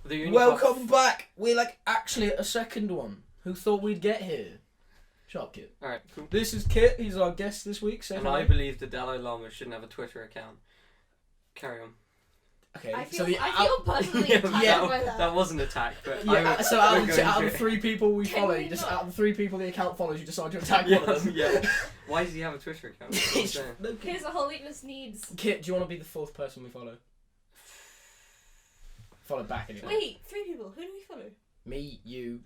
Welcome back. We're like actually a second one. Who thought we'd get here? Shut up, Kit. Alright, cool. This is Kit. He's our guest this week. And I believe the Dalai Lama shouldn't have a Twitter account. Carry on. Okay, I feel personally attacked by that. That was an attack, but so out of the 3 people we follow, out of the 3 people the account follows, you decide to attack one of them. Yeah. Why does he have a Twitter account? Here's a holiness needs. Kit, do you want to be the 4th person we follow? Follow back anyway. Wait, 3 people. Who do we follow? Me, you,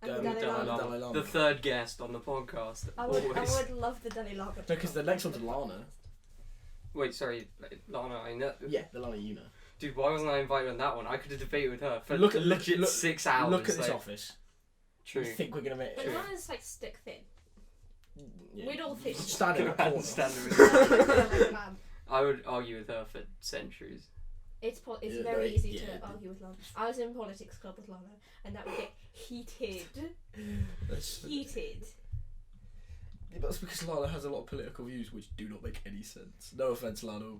and Dalai Lama. The 3rd guest on the podcast. I would love the Dalai Lama. No, because the next one's Lana. Wait, sorry, Lana, I know. Yeah, the Lana you know. Dude, why wasn't I invited on that one? I could have debated with her for look, 6 hours. Look at this office. True. You think we're gonna make? But Lana's like stick thin. Yeah. We'd all think. Stand in a corner. I would argue with her for centuries. It's very easy to argue with Lana. I was in politics club with Lana, and that would get heated. Heated. Yeah, but that's because Lana has a lot of political views which do not make any sense. No offense, Lana.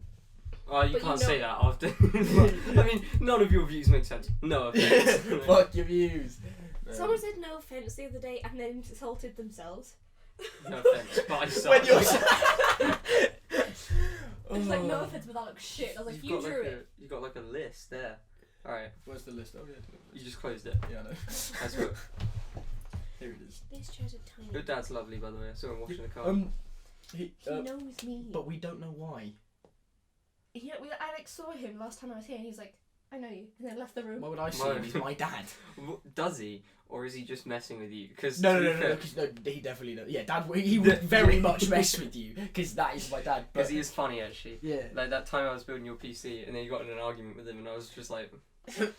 Oh, you can't say that often. I mean, none of your views make sense. No offense. Fuck your views. Someone said no offense the other day and then insulted themselves. No offense, but I suck. When you're It was like, no offense, but that looks shit. I was like, you drew it. You got like a list there. Alright. Where's the list? Oh yeah. You just closed it. Yeah, I know. That's what. Here it is. These chairs are tiny. Your dad's lovely, by the way. I saw him washing the car. He knows me. But we don't know why. Yeah, I like saw him last time I was here, and he's like, I know you, and then left the room. Why would I see him? He's my dad. Does he? Or is he just messing with you? Cause no, he definitely knows. Yeah, Dad, he would very much mess with you, because that is my dad. Because he is funny, actually. Yeah. Like that time I was building your PC, and then you got in an argument with him, and I was just like, I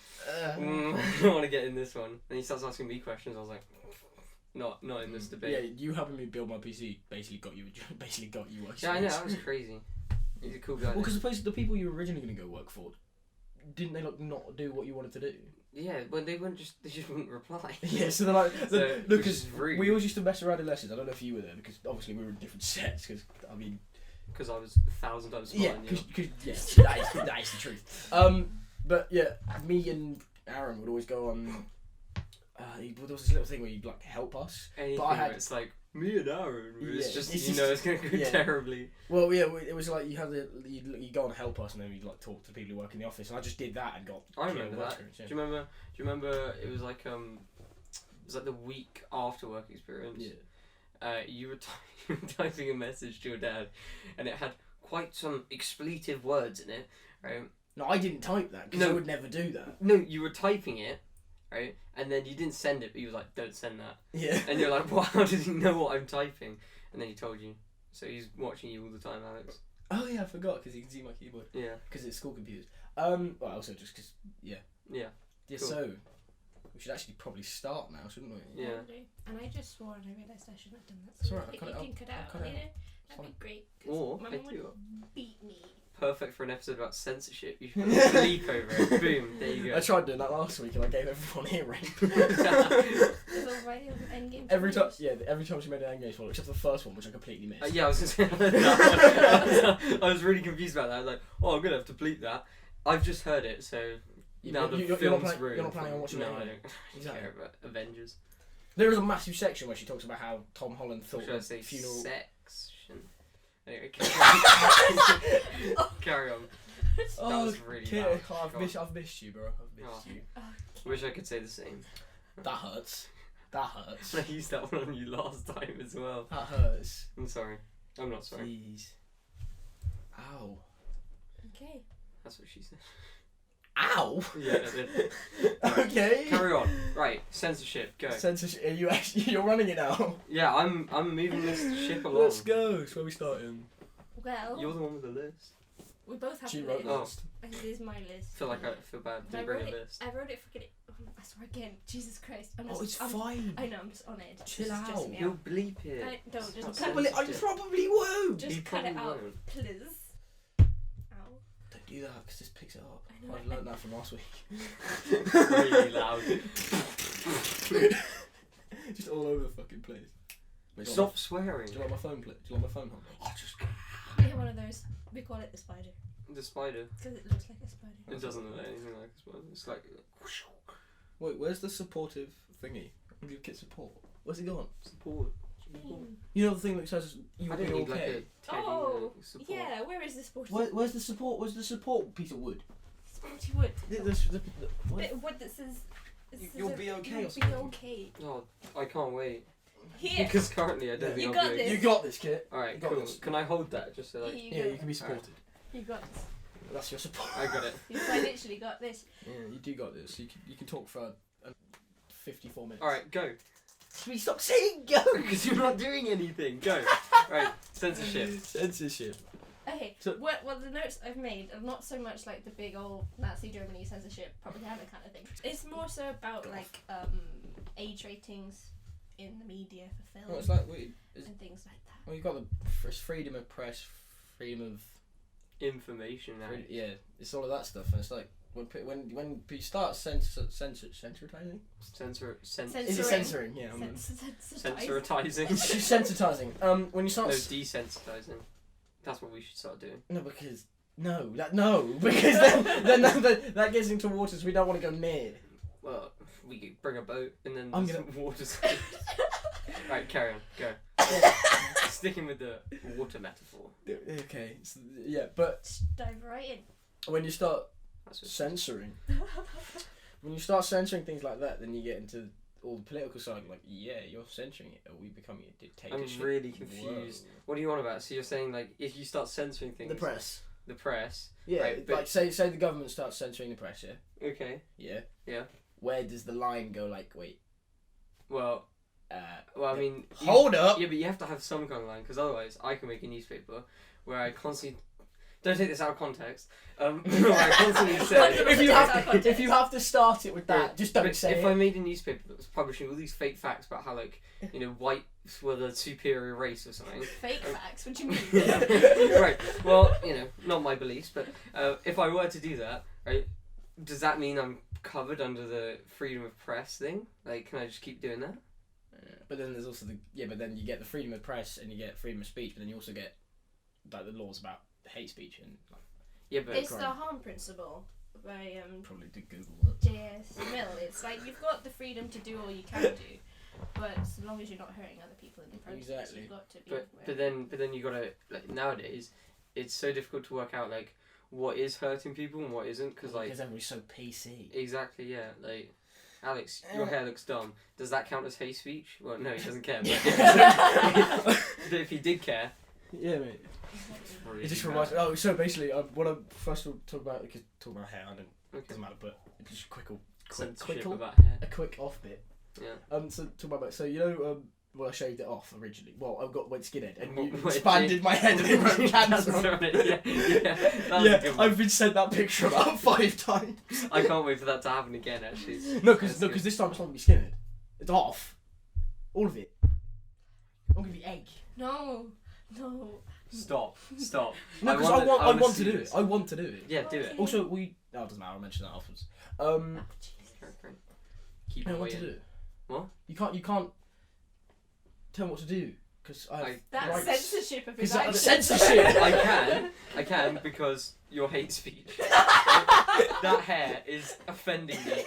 don't want to get in this one. And he starts asking me questions, I was like, not in this debate. Yeah, you helping me build my PC basically got you working. Yeah, I know, that was crazy. He's a cool guy. Well, because the people you were originally going to go work for, didn't they not do what you wanted to do? Yeah, but they just wouldn't reply. Yeah, so they're like, look, because we always used to mess around in lessons. I don't know if you were there, because obviously we were in different sets. Because I mean, because I was 1,000 times smarter than you. Yes, that is the truth. But yeah, me and Aaron would always go on. There was this little thing where you'd like help us. Anything but it's like me and Aaron. It's just it's it's gonna go terribly. Well, yeah, it was like you go and help us, and then you'd like talk to the people who work in the office. And I just did that and got. I remember that. Yeah. Do you remember? It was like the week after work experience. Yeah. You were typing a message to your dad, and it had quite some expletive words in it, right? No, I didn't type that because I would never do that. No, you were typing it, right? And then you didn't send it, but he was like, "Don't send that." Yeah. And you're like, "Well, how does he know what I'm typing?" And then he told you. So he's watching you all the time, Alex. Oh yeah, I forgot because he can see my keyboard. Yeah. Because it's school computers. Well, also just because Yeah. Yeah. Cool. So we should actually probably start now, shouldn't we? Yeah. And I just swore and I realised I shouldn't have done that. That's So alright, if I'll cut you it can cut out. out later, that'd be great. 'Cause Or my if mum you would beat me. perfect for an episode about censorship. You should put a bleep over it. Boom, there you go. I tried doing that last week and I gave everyone hearing. Every time she made an Endgame one, except for the first one, which I completely missed. Yeah, I was just I was really confused about that. I was like, oh, I'm going to have to bleep that. I've just heard it, so now the film's ruined. You're not planning on watching it? No, I anyway. don't care about Avengers. There is a massive section where she talks about how Tom Holland thought Should I the say funeral... section? Anyway, carry on. That was really loud. I've missed you, bro. I've missed you. Wish I could say the same. That hurts. That hurts. I used that one on you last time as well. That hurts. I'm sorry. I'm not sorry. Jeez. Ow. Okay. That's what she said. Ow! Yeah, I did. Okay. Carry on. Right, censorship, go. Censorship. Are you actually... You're running it now? Yeah, I'm moving this ship along. Let's go. That's where we starting. Well, You're the one with the list. we both have She a wrote list. the list. And it is my list. I feel bad. I Didn't bring wrote a it. list. I wrote it. Forget it. I swear again. Jesus Christ. It's fine. I know. I'm just on it. Chill This is out. stressing me You'll out. bleep it. Don't just I sensitive. probably won't. Just You cut it probably out, won't. please. Ow. Don't do that because this picks it up. I know, I've learned that from last week. Really loud. Just all over the fucking place. Wait, Stop swearing. Do you like my phone clip? Do you like my phone holder? Oh, just... We have one of those. We call it the spider. The spider. Because it looks like a spider. It doesn't look anything like a spider. It's like... Wait, where's the supportive thingy? Give kids support. Where's it gone? Support. You know the thing that says you I will be don't need okay. like a teddy, Oh, support. yeah. Where is the sporty? Where's the support? Where's the support piece of wood? Sporty wood. What? Bit of wood that says. You'll be okay or You'll be something. okay. Oh, I can't wait. Here. Because currently I don't think You I'll got be this. okay. You got this, kid. Alright, You got cool. this. Can I hold that just so like... Yeah, you can be supported. You got this. That's your support. I got it. I literally got this. Yeah, you do got this. You can talk for 54 minutes. Alright, go. Should we stop saying go? Because you're not doing anything. Go. Right, censorship. Censorship. Okay, So- well, the notes I've made are not so much like the big old Nazi Germany censorship propaganda kind of thing. It's more so about like age ratings in the media for film Well, it's like and things like that. well, you got the freedom of press, freedom of Information. yeah, it's all of that stuff, and it's like when you start censorizing. Is it censoring? Yeah, Censoritizing. Sensitizing. When you start No, desensitizing. That's what we should start doing. because then that gets into waters we don't want to go near. Well, we could bring a boat and then I'm there's water. Right, carry on. Go. Sticking with the water metaphor. Okay, so, yeah, but Just dive right in. when you start That's what censoring, when you start censoring things like that, then you get into all the political side. Like, yeah, you're censoring it. Are we becoming a dictatorship? I'm really confused. What are you on about? So you're saying like if you start censoring things, The press. the press. Yeah, Right, but- like say the government starts censoring the press. Yeah. Okay. Yeah. Yeah. Where does the line go? Like, wait. Well, I mean, hold up. Yeah, but you have to have some kind of line because otherwise, I can make a newspaper where I constantly. Don't take this out of context. Where I constantly say. If you have to start it with that, just don't say if it. I made a newspaper that was publishing all these fake facts about how like whites were the superior race or something. Fake facts? What do you mean? Right. Well, not my beliefs, but if I were to do that, right, does that mean I'm covered under the freedom of press thing? Like, can I just keep doing that? But then there's also but then you get the freedom of press and you get freedom of speech, but then you also get like the laws about hate speech and like, Yeah, but It's the harm principle by probably did Google that. J.S. Mill. It's like you've got the freedom to do all you can do, but as long as you're not hurting other people in the process, Exactly. you've got to be but then you gotta like nowadays, it's so difficult to work out like what is hurting people and what isn't because like everybody's so PC. exactly yeah like. Alex, your hair looks dumb. Does that count as hate speech? Well, no, he doesn't care. But if he did care, Yeah, mate. really It just bad. reminds me. Oh, so basically, what I first will talk about hair. I don't. Okay. Doesn't matter, but just a quick Censorship quick about hair. a quick off bit. Yeah. So talk about so well I shaved it off originally. Well, I went skinhead and you Wait, expanded my head and it wrote cancer on it. Yeah. That was a Yeah, good one. I've been sent that picture about 5 times. I can't wait for that to happen again. Actually. No, because this time it's not gonna be skinhead. It's off. All of it. I'm gonna be egg. No. Stop. No, because I want to see do this. it. I want to do it. Yeah, do it. Also, it doesn't matter. I'll mention that afterwards. Oh, Jesus. Keep I it want to in. do it. What? You can't tell me what to do because That's rights. censorship of his That's actions. censorship. I can because your hate speech. That hair is offending me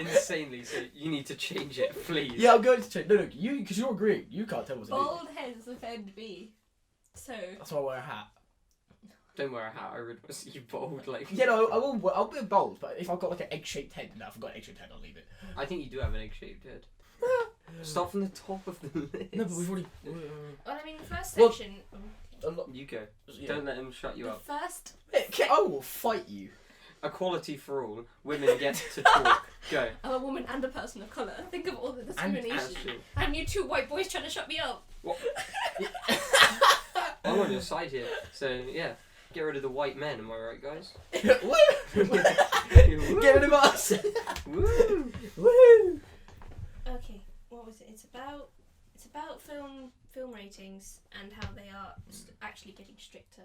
insanely. So you need to change it, please. Yeah, I'm going to change. No, you because you're agreeing. You can't tell what to do. Bald heads offend me. So. That's why I wear a hat. Don't wear a hat. I really want to see you bald. Like. Yeah, no, I'll be bold, but if I've got like an egg-shaped head, no, if I've got an egg-shaped head, I'll leave it. I think you do have an egg-shaped head. Start from the top of the list. No, but we've already. Well, I mean, the first Well- section. A lot. You go. Yeah. Don't let him shut you The up. first. I will fight you. Equality for all. Women get to talk. Go. I'm a woman and a person of colour. Think of all the discrimination. Actually, And you two white boys trying to shut me up. I'm on your side here. So yeah, get rid of the white men. Am I right, guys? Get rid of us. Woo! Woo! Okay, what was it? It's about film ratings and how they are actually getting stricter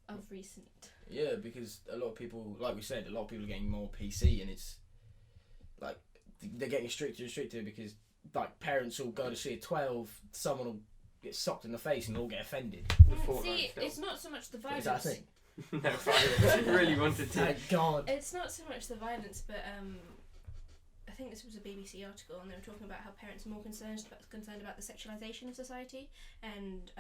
of recent. Yeah, because a lot of people, like we said, a lot of people are getting more PC, and it's like they're getting stricter and stricter because like parents will go to see a 12, someone will get socked in the face and they'll get offended. Fortnite See, film. it's not so much the violence. Is that a thing? No, I really wanted to. Thank God. It's not so much the violence, but think this was a BBC article, and they were talking about how parents are more concerned about the sexualization of society, and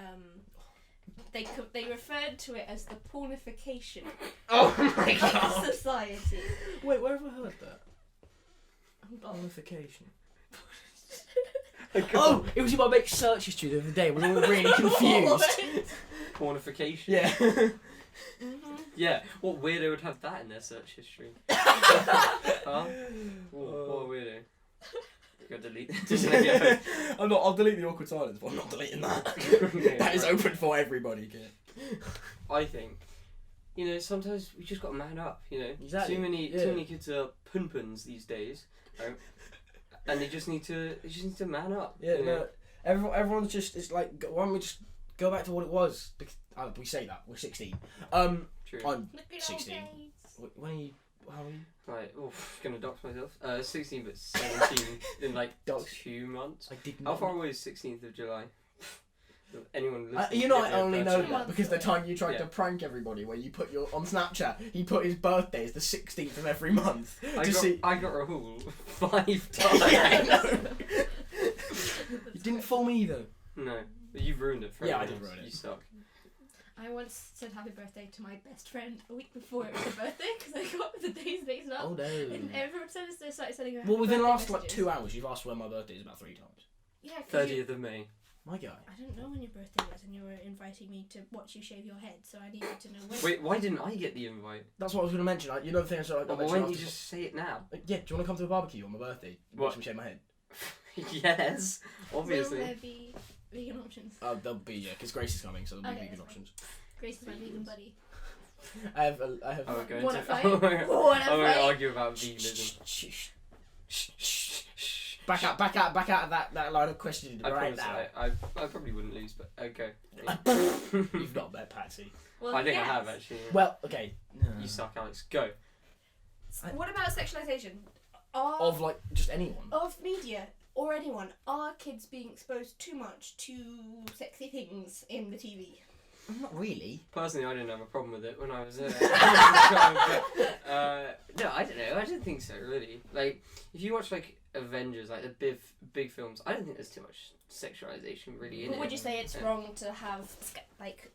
they referred to it as the pornification Oh my of god! society. Wait, where have I heard that? Pornification. Oh, it was in my mate's search history the other day. We were all really confused. Pornification. Yeah. Yeah. What weirdo would have that in their search history? Huh? What a weirdo. Go delete. I'll delete the awkward silence, but I'm not deleting that. That is open for everybody, kid. I think, sometimes we just got to man up. Exactly. Too many kids are punpuns these days, right? And they just need to man up. Yeah, no. Everyone's just. It's like, why don't we just go back to what it was? Because we say that we're 16. True. I'm Look at 16. old days. When are you? How are you? Right. Oh, gonna dox myself. 16 but 17 in like Dox. 2 months. I did How not. far away is 16th of July? Anyone listening? You know, get I me a only know birthday. that because the time you tried Yeah. to prank everybody, where you put on Snapchat, he put his birthday as the 16th of every month. I got Rahul 5 times. Yeah, I know. You didn't fool me either. No, you've ruined it for Yeah, I everyone did else. ruin it. You suck. I once said happy birthday to my best friend a week before it was her birthday because I got the days mixed up. Oh no. And everyone started sending her. Well, within the birthday last like messages. 2 hours, you've asked when my birthday is about 3 times. Yeah, 'cause 30th of May. My guy. I don't know when your birthday was, and you were inviting me to watch you shave your head, so I needed to know when. Wait, why didn't I get the invite? That's what I was going to mention. Like, you know the thing I said. Well, why don't you just say it now? Yeah. Do you want to come to a barbecue on my birthday? What? Watch me shave my head. Yes, obviously. Will there be vegan options? There'll be because Grace is coming, so there'll be Okay, vegan that's fine. options. Grace is my vegan buddy. I have. Oh, we're going Wanna to. fight? Oh, we're Wanna going to fight? argue about veganism. Back out of that line of questioning I right promise now. I probably wouldn't lose, but okay. You've not met Patsy. Well, I think yes. I have actually. Yeah. Well, okay. You suck, Alex. Go. What about sexualization? Of like just anyone. Of media or anyone, are kids being exposed too much to sexy things in the TV? Not really. Personally, I didn't have a problem with it when I was no, I don't know. I don't think so, really. Like, if you watch like Avengers, like the big films, I don't think there's too much sexualization really in it. Would you say it's Yeah. wrong to have like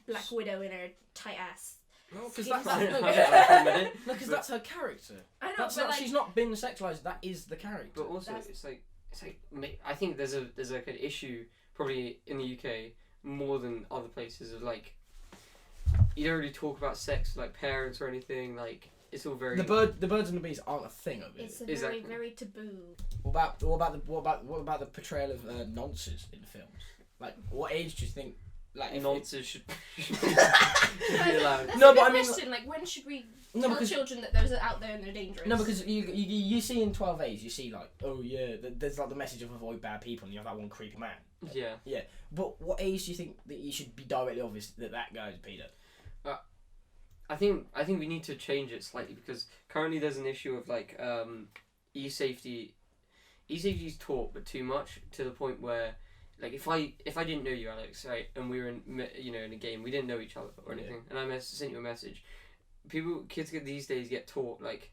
Black Widow in her tight ass? No, because Skin that's I tight? don't have a problem with it. because that's her character. I know, That's but not. like, She's not been sexualized. That is the character. But also, That's- it's like I think there's like an issue probably in the UK more than other places of like you don't really talk about sex with like parents or anything. Like it's all very the birds and the bees aren't a thing over here. it's a Exactly. very taboo. What about the portrayal of nonces in films? Like, what age do you think? Like, if nonsense should be allowed. That's No, a but good I mean, question. Like, when should we No, tell because children that those are out there and they're dangerous? no, because you see in 12A's, you see like, oh yeah, there's like the message of avoid bad people, and you have that one creepy man. Yeah. But what age do you think that you should be directly obvious that guy's a pedo? I think we need to change it slightly because currently there's an issue of like e-safety. E-safety is taught, but too much to the point where, like, if I didn't know you, Alex, right, and we were in a game, we didn't know each other or anything, and I sent you a message. Kids these days get taught like,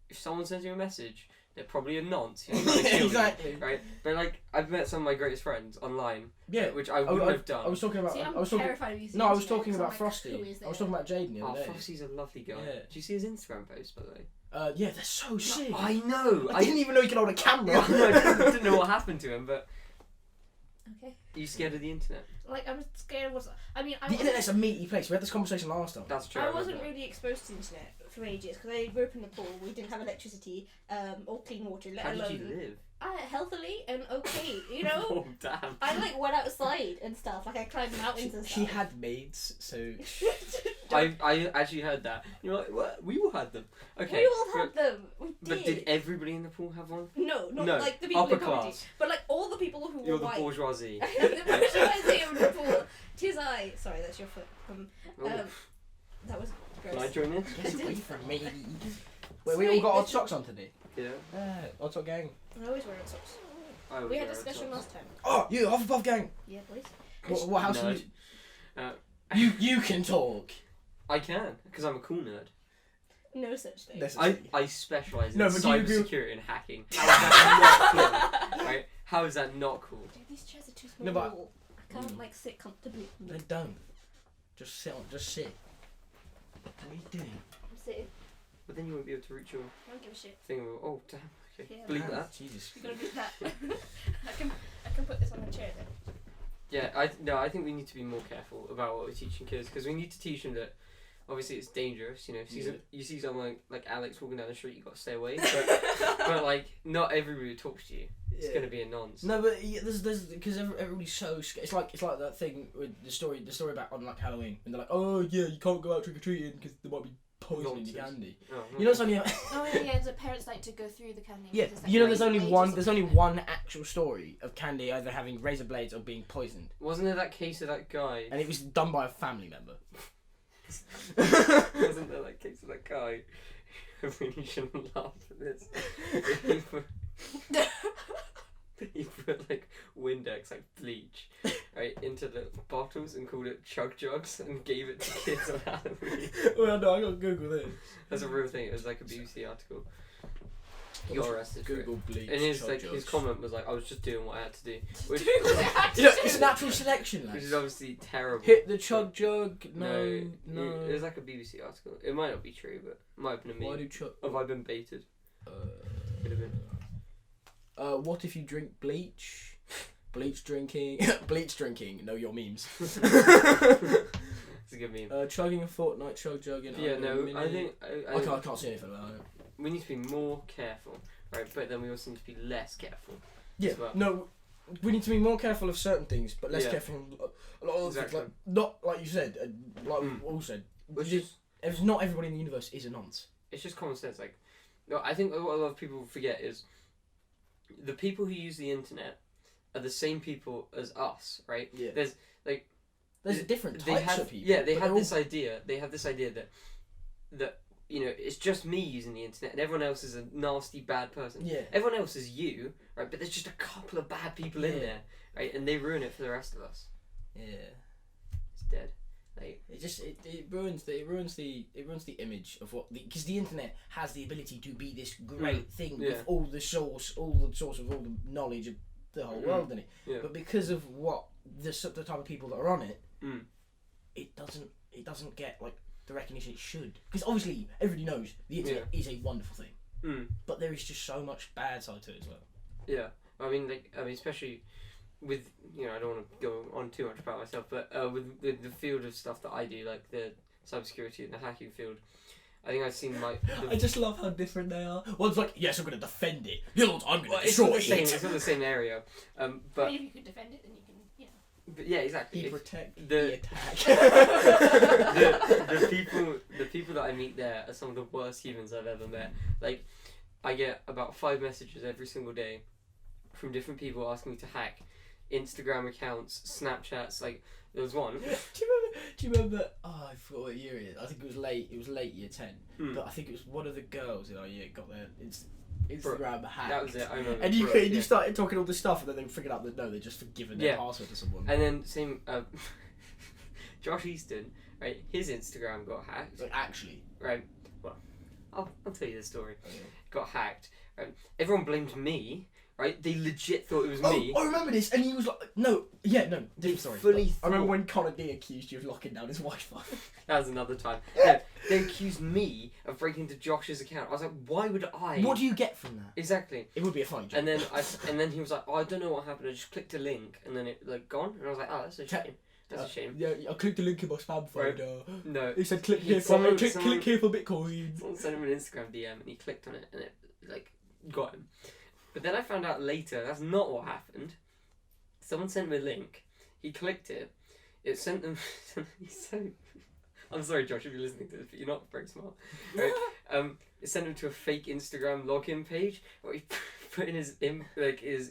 if someone sends you a message, they're probably a nonce who's trying to kill Exactly. you, right? But like, I've met some of my greatest friends online, Yeah. which I wouldn't have I done. was talking about. See, I'm I was talking. terrified of using No, I was internet, talking 'cause I'm about like, Frosty. who is I was there? talking about Jaden the Oh, other day. Frosty's a lovely guy. Yeah. Did you see his Instagram post, by the way? Yeah, they're so sick. I know. I didn't even know you could hold a camera. I didn't know what happened to him, but Okay. are you scared of the internet? Like, I'm scared of what's. I mean, I The wasn't, internet's a meaty place. We had this conversation last time. That's true. I remember wasn't that. really exposed to the internet for ages because I grew up in Nepal. We didn't have electricity or clean water, let How alone did you live? healthily and okay. You know, Oh damn. I like went outside and stuff. Like I climbed mountains and stuff. She had maids, so I actually heard that. You're like, what? We all had them. Okay. We all had them. We did. But did everybody in the pool have one? No, not No, like the people upper in poverty, class. but like all the people who You're were the white. bourgeoisie. The bourgeoisie of Nepal. Tis I. Sorry, that's your foot. Oh, That was gross. can I join in? get away from me. Wait, we all got odd socks on today. Yeah. Odd sock gang. I always wear socks. I would We had wear a discussion socks. last time. Oh, you Hufflepuff gang. Yeah, boys. What house No. are you? You can talk. I can, because I'm a cool nerd. No such thing. There's I specialise in No, but do you agree with- cybersecurity and hacking. How is that not cool? Right? How is that not cool? Dude, these chairs are too small. No, but- I can't like sit comfortably. They don't. Just sit. What are you doing? I'm sitting. But then you won't be able to reach your I don't give a shit. thing. Oh damn. Okay. Yeah. Believe Ah, that. Jesus. You gotta do that. I can put this on the chair then. Yeah, I think we need to be more careful about what we're teaching kids because we need to teach them that obviously it's dangerous. You know, if you see someone like Alex walking down the street, you got to stay away. But like, not everybody who talks to you is going to be a nonce. No, but there's because everybody's so scared. It's like that thing with the story about on like Halloween when they're like, oh yeah, you can't go out trick or treating because there might be poison in your candy. Oh, You know, it's only Oh yeah, the parents like to go through the candy. yeah. because it's, like, You know, there's razor only blades one. or There's only something. one actual story of candy either having razor blades or being poisoned, Wasn't there that case of that guy? and it was done by a family member. Wasn't there that case of that guy? I really shouldn't laugh at this. He put like Windex, like bleach, right, into the bottles and called it Chug Jugs and gave it to kids on Halloween. Well, no, I got to Google this. That's a real thing. It was like a BBC article. He got arrested for it. Google bleach. And his Chug like Jugs. his comment was like, "I was just doing what I had to do," which, Doing what I had to You know, do. it's natural selection, which lads. is obviously terrible. Hit the chug jug. No. It was like a BBC article. It might not be true, but it might have been a meme. Why do chug? Have I been baited? Could have been. What if you drink bleach? Bleach drinking. Bleach drinking. Know your memes. It's a good meme. Chugging a fortnight chug jug in. Yeah, under a no, minute. I think I can't see anything about it. we need to be more careful, right? But then we also need to be less careful. Yeah. as well. No, we need to be more careful of certain things, but less Yeah. careful of a lot of other Exactly. things. Like not like you said, like we all said. Which Just- is not everybody in the universe is a nonce. it's just common sense. Like, no, I think what a lot of people forget is the people who use the internet are the same people as us, right? Yeah. There's There's different they types have of people. yeah they but have they're this idea. They have this idea that you know it's just me using the internet and everyone else is a nasty bad person. all, yeah. Everyone else is you, right? But there's just a couple of bad people in Yeah. there, right? And they ruin it for the rest of us. Yeah. It's dead. Like, It ruins the image of what because the internet has the ability to be this great thing Yeah. with all the source of all the knowledge of the whole world in it. yeah. But because of what the type of people that are on it, Mm. it doesn't get like the recognition it should. Because obviously everybody knows the internet is a wonderful thing, Mm. but there is just so much bad side to it as well. Yeah. I mean, especially with I don't want to go on too much about myself, but with the field of stuff that I do, like the cybersecurity and the hacking field, I think I've seen like. I just love how different they are. One's like, yes, I'm going to defend it. The other one's, I'm going to It's not destroy the same. it. It's not the same area. I But mean, if you could defend it, then you can, but yeah, exactly. He If- protect the- the attack. the people that I meet there are some of the worst humans I've ever met. Like, I get about 5 messages every single day from different people asking me to hack Instagram accounts, Snapchats. Like, there was one. Do you remember? Oh, I forgot what year it is. I think it was late. It was late year 10. Hmm. But I think it was one of the girls in our year got their Instagram hacked. That was it. I remember. And you Brooke, you yeah. started talking all this stuff, and then they figured out that no, they'd just forgiven their Yeah. password to someone. And then same. Josh Easton, right? His Instagram got hacked. Like actually, Right. Well, I'll tell you the story. okay. Got hacked. Everyone blamed me. Right? They legit thought it was Oh, me. I remember this, and he was like, no, different story. fully I remember thought- when Connor D accused you of locking down his Wi-Fi. That was another time. No, they accused me of breaking into Josh's account. I was like, why would I? What do you get from that? Exactly. It would be a fine job. And then he was like, oh, I don't know what happened. I just clicked a link and then it like gone. And I was like, oh, that's a shame. That's a shame. Yeah, I clicked the link in my spam Right. folder. No. It said click He- here someone- for someone- click here for Bitcoin. Someone sent him an Instagram DM and he clicked on it and it like got him. But then I found out later that's not what happened. Someone sent him a link. He clicked it. It sent them. He's so. I'm sorry, Josh, if you're listening to this, but you're not very smart. Right? It sent him to a fake Instagram login page where he put in his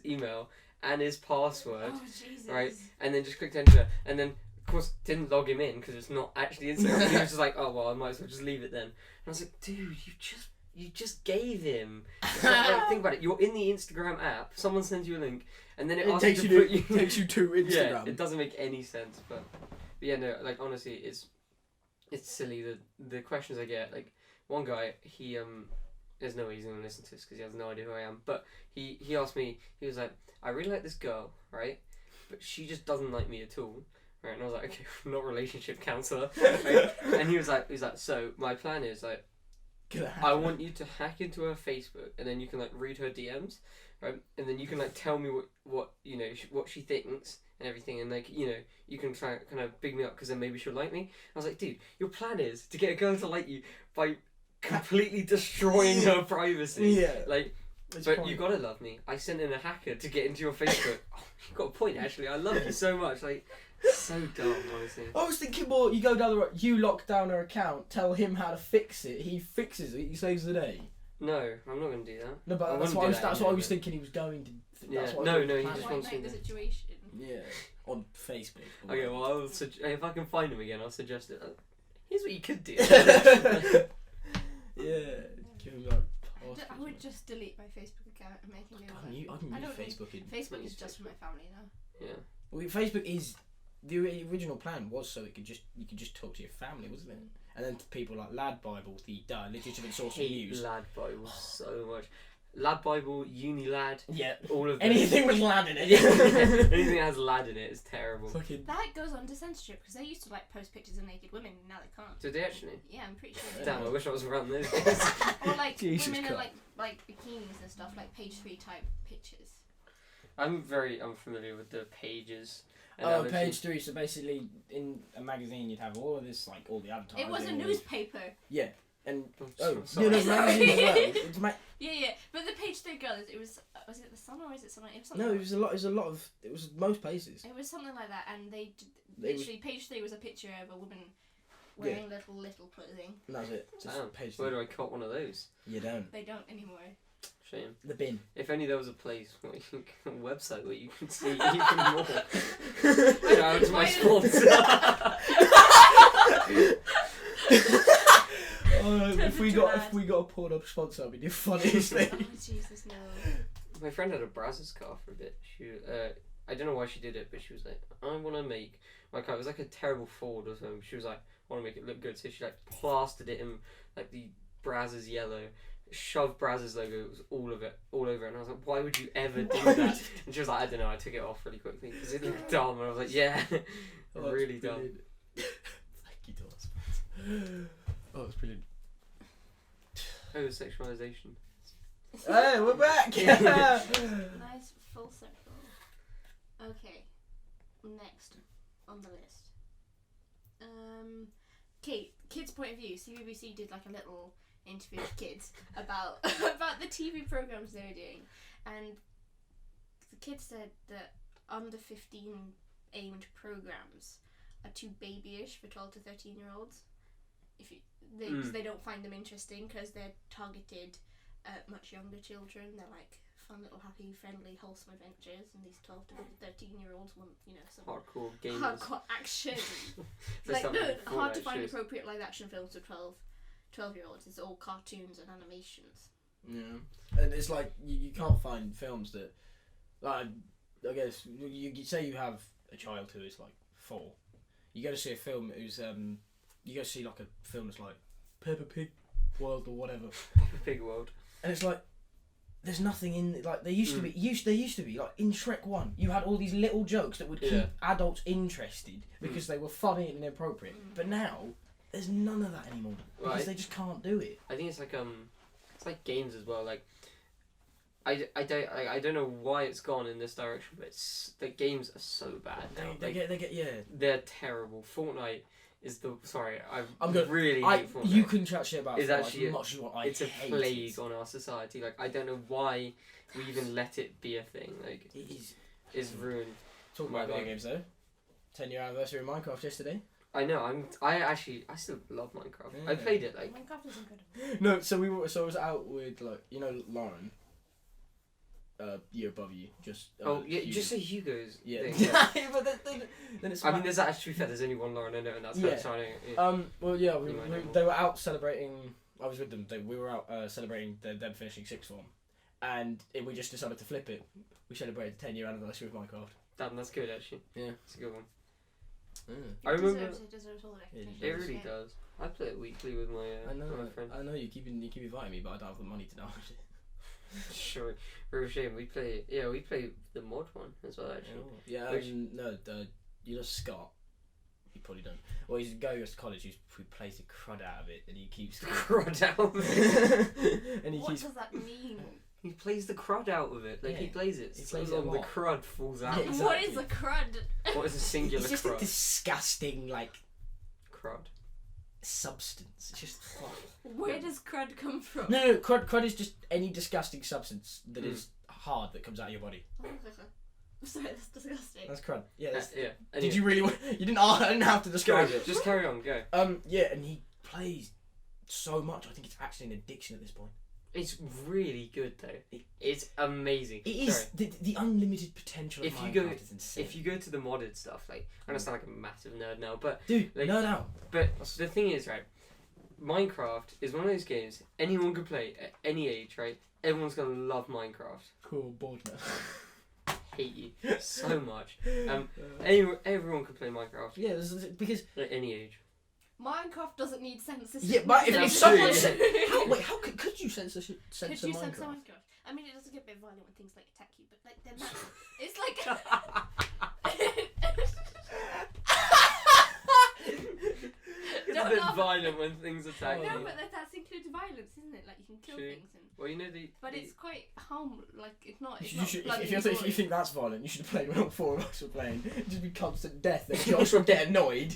email and his password, Oh Jesus! right? And then just clicked enter, and then of course didn't log him in because it's not actually Instagram. He was just like, oh well, I might as well just leave it then. And I was like, dude, you just gave him. It's not, like, think about it. You're in the Instagram app. Someone sends you a link, and then it asks takes you you to to put you. takes you to Instagram. Yeah, it doesn't make any sense. But yeah, no, like honestly, it's silly. The questions I get, like one guy, he there's no way he's gonna listen to this because he has no idea who I am. But he asked me. He was like, I really like this girl, right? But she just doesn't like me at all. Right, and I was like, okay, I'm not a relationship counselor. Right? And he was like, so my plan is like, I want you to hack into her Facebook, and then you can like read her DMs, right? And then you can like tell me what you know what she thinks and everything, and like you can try kind of big me up because then maybe she'll like me. I was like, dude, your plan is to get a girl to like you by completely destroying her privacy. Yeah. Like. But you gotta love me. I sent in a hacker to get into your Facebook. Oh, you got a point, actually. I love you so much. Like, so dumb, honestly. I was thinking more. You go down the road. You lock down her account. Tell him how to fix it. He fixes it. He saves the day. No, I'm not gonna do that. No, but that's what I was thinking. He was going to. Yeah. That's what No, he just wants to. The situation. Yeah. On Facebook. Okay, well, I'll if I can find him again, I'll suggest it. Here's what you could do. Yeah. Give him like. I would just delete my Facebook account and make a new one. I can use Facebook. Facebook is just for my family now. Yeah. Well, Facebook is the original plan was so you could just talk to your family, wasn't it? And then people like Lad Bible, the legitimate source of news. Lad Bible so much. Lad Bible, Uni Lad. Yeah. All of anything with lad in it. Anything that has lad in it is terrible. That goes on to censorship because they used to like post pictures of naked women and now they can't. Did they actually? Yeah, I'm pretty sure. Damn, I wish I was around those days. Or like Jesus women in Christ. like bikinis and stuff, like page 3 type pictures. I'm very unfamiliar with the pages. Oh, page 3. So basically, in a magazine, you'd have all of this, like all the advertising. It was a newspaper. Yeah, and sorry. magazine as well. It's Yeah, but the page 3 girl, it was it the Sun or is it something? It was something no, like it was a lot. It was a lot of. It was most places. It was something like that, and Literally, page 3 was a picture of a woman wearing little clothing. And that's it. Just Damn. page Where 3. do I cut one of those? You don't. They don't anymore. Shame. The bin. If only there was a place, a website where you can see even more. Shout out to my sponsor. If we got a Pornhub sponsor, that'd be the funniest thing. Oh Jesus, no. My friend had a Brazzers car for a bit. She, I don't know why she did it, but she was like, I want to make my car. It was like a terrible Ford or something. She was like, I want to make it look good, so she like plastered it in like the Brazzers yellow. Shoved Brazzers logo, it was all over it, and I was like, why would you ever do that? And she was like, I don't know, I took it off really quickly because it looked dumb, and I was like, yeah, really dumb. Thank you, Thomas. Oh, it's brilliant. Oh, sexualization. Hey, we're back! Nice full circle. Okay, next on the list. Okay, kids' point of view. CBBC did like a little interview with kids about the TV programs they were doing, and the kids said that under 15 aimed programs are too babyish for 12 to 13-year-olds. They don't find them interesting because they're targeted at much younger children. They're like fun little happy friendly wholesome adventures, and these 12 to 13-year-olds want some Hardcore gamers. hardcore action. There's like something hard to Fortnite find shows. appropriate live action films for 12-year-olds. It's all cartoons and animations. Yeah, and it's like you can't find films that, like, I guess you say you have a child who is like 4, you go to see a film who's you go see like a film that's like Peppa Pig World or whatever, Peppa Pig World, and it's like there's nothing in like there used to be like in Shrek 1 you had all these little jokes that would keep adults interested because they were funny and inappropriate, but now there's none of that anymore because they just can't do it. I think it's like games as well. Like I don't know why it's gone in this direction, but the games are so bad now. They're terrible. Fortnite is really hate Fortnite. You couldn't chat shit about It's Fortnite actually as much as what I it's a hate plague it. on our society. Like I don't know why we even let it be a thing. Like It is. it's ruined. Talking about video games though, 10-year anniversary of Minecraft yesterday. I know. I still love Minecraft. Yeah. I played it like. Minecraft is incredible. No, so I was out with like Lauren. Year above you, just. Yeah, just say Hugo's. Yeah. Thing. But then it's. I mean, there's actually fair. There's only one Lauren I know, and that's Yeah. outside. Well, yeah, You might know more. they were out celebrating. I was with them. We were out celebrating them finishing sixth form, and we just decided to flip it. We celebrated the 10-year anniversary of Minecraft. Damn, that's good actually. Yeah, it's a good one. I remember. It deserves all the recognition. It really does. I play it weekly with my my friend. I know you keep inviting me, but I don't have the money to download it. Sure, real shame. We play the mod one as well actually. Oh, yeah, you know Scott. You probably don't. Well, he's a guy who goes to college who plays the crud out of it, and he keeps crud out of it. And what does that mean? He plays the crud out of it. Like he plays it. He so plays long it the crud falls out. Yeah, exactly. What is a crud? What is a singular It's just crud? a disgusting Crud. substance. It's just. Where does crud come from? No, crud is just any disgusting substance that is hard that comes out of your body. I'm sorry, that's disgusting. That's crud. Yeah. Yeah. Did you really want? You didn't. I didn't have to describe it. Just carry on. Go. Yeah, and he plays so much. I think it's actually an addiction at this point. It's really good though. It's amazing. It is the unlimited potential of Minecraft is insane. If you go to the modded stuff, like I don't sound like a massive nerd now, but dude, like, no. But the thing is, right? Minecraft is one of those games anyone can play at any age, right? Everyone's gonna love Minecraft. Cool, bored now. Hate you so much. Everyone can play Minecraft. Yeah, because at any age. Minecraft doesn't need censorship. Yeah, but if someone said, could you censor Could you censor Minecraft? Minecraft? I mean, it does get a bit violent when things like attack you, but like then that's it's like. It's a bit violent when things attack you. No, but that includes violence, isn't it? Like you can kill things and. Well, you know But it's quite harmful. Like it's not. It's if you think that's violent, you should have played when all four of us were playing. It'd just be constant death. Then Josh would get annoyed.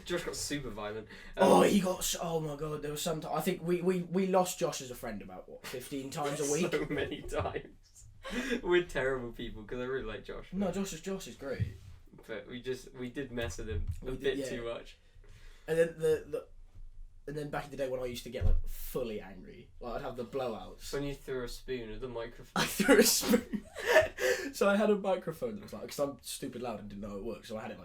Josh got super violent. He got. Oh my god, there was some. I think we lost Josh as a friend about 15 times a week. So many times. We're terrible people because I really like Josh. No, Josh is great. But we did mess with him a bit too much. And then back in the day when I used to get fully angry, I'd have the blowouts. When you threw a spoon at the microphone. I threw a spoon. So I had a microphone that was because I'm stupid loud and didn't know it worked. So I had it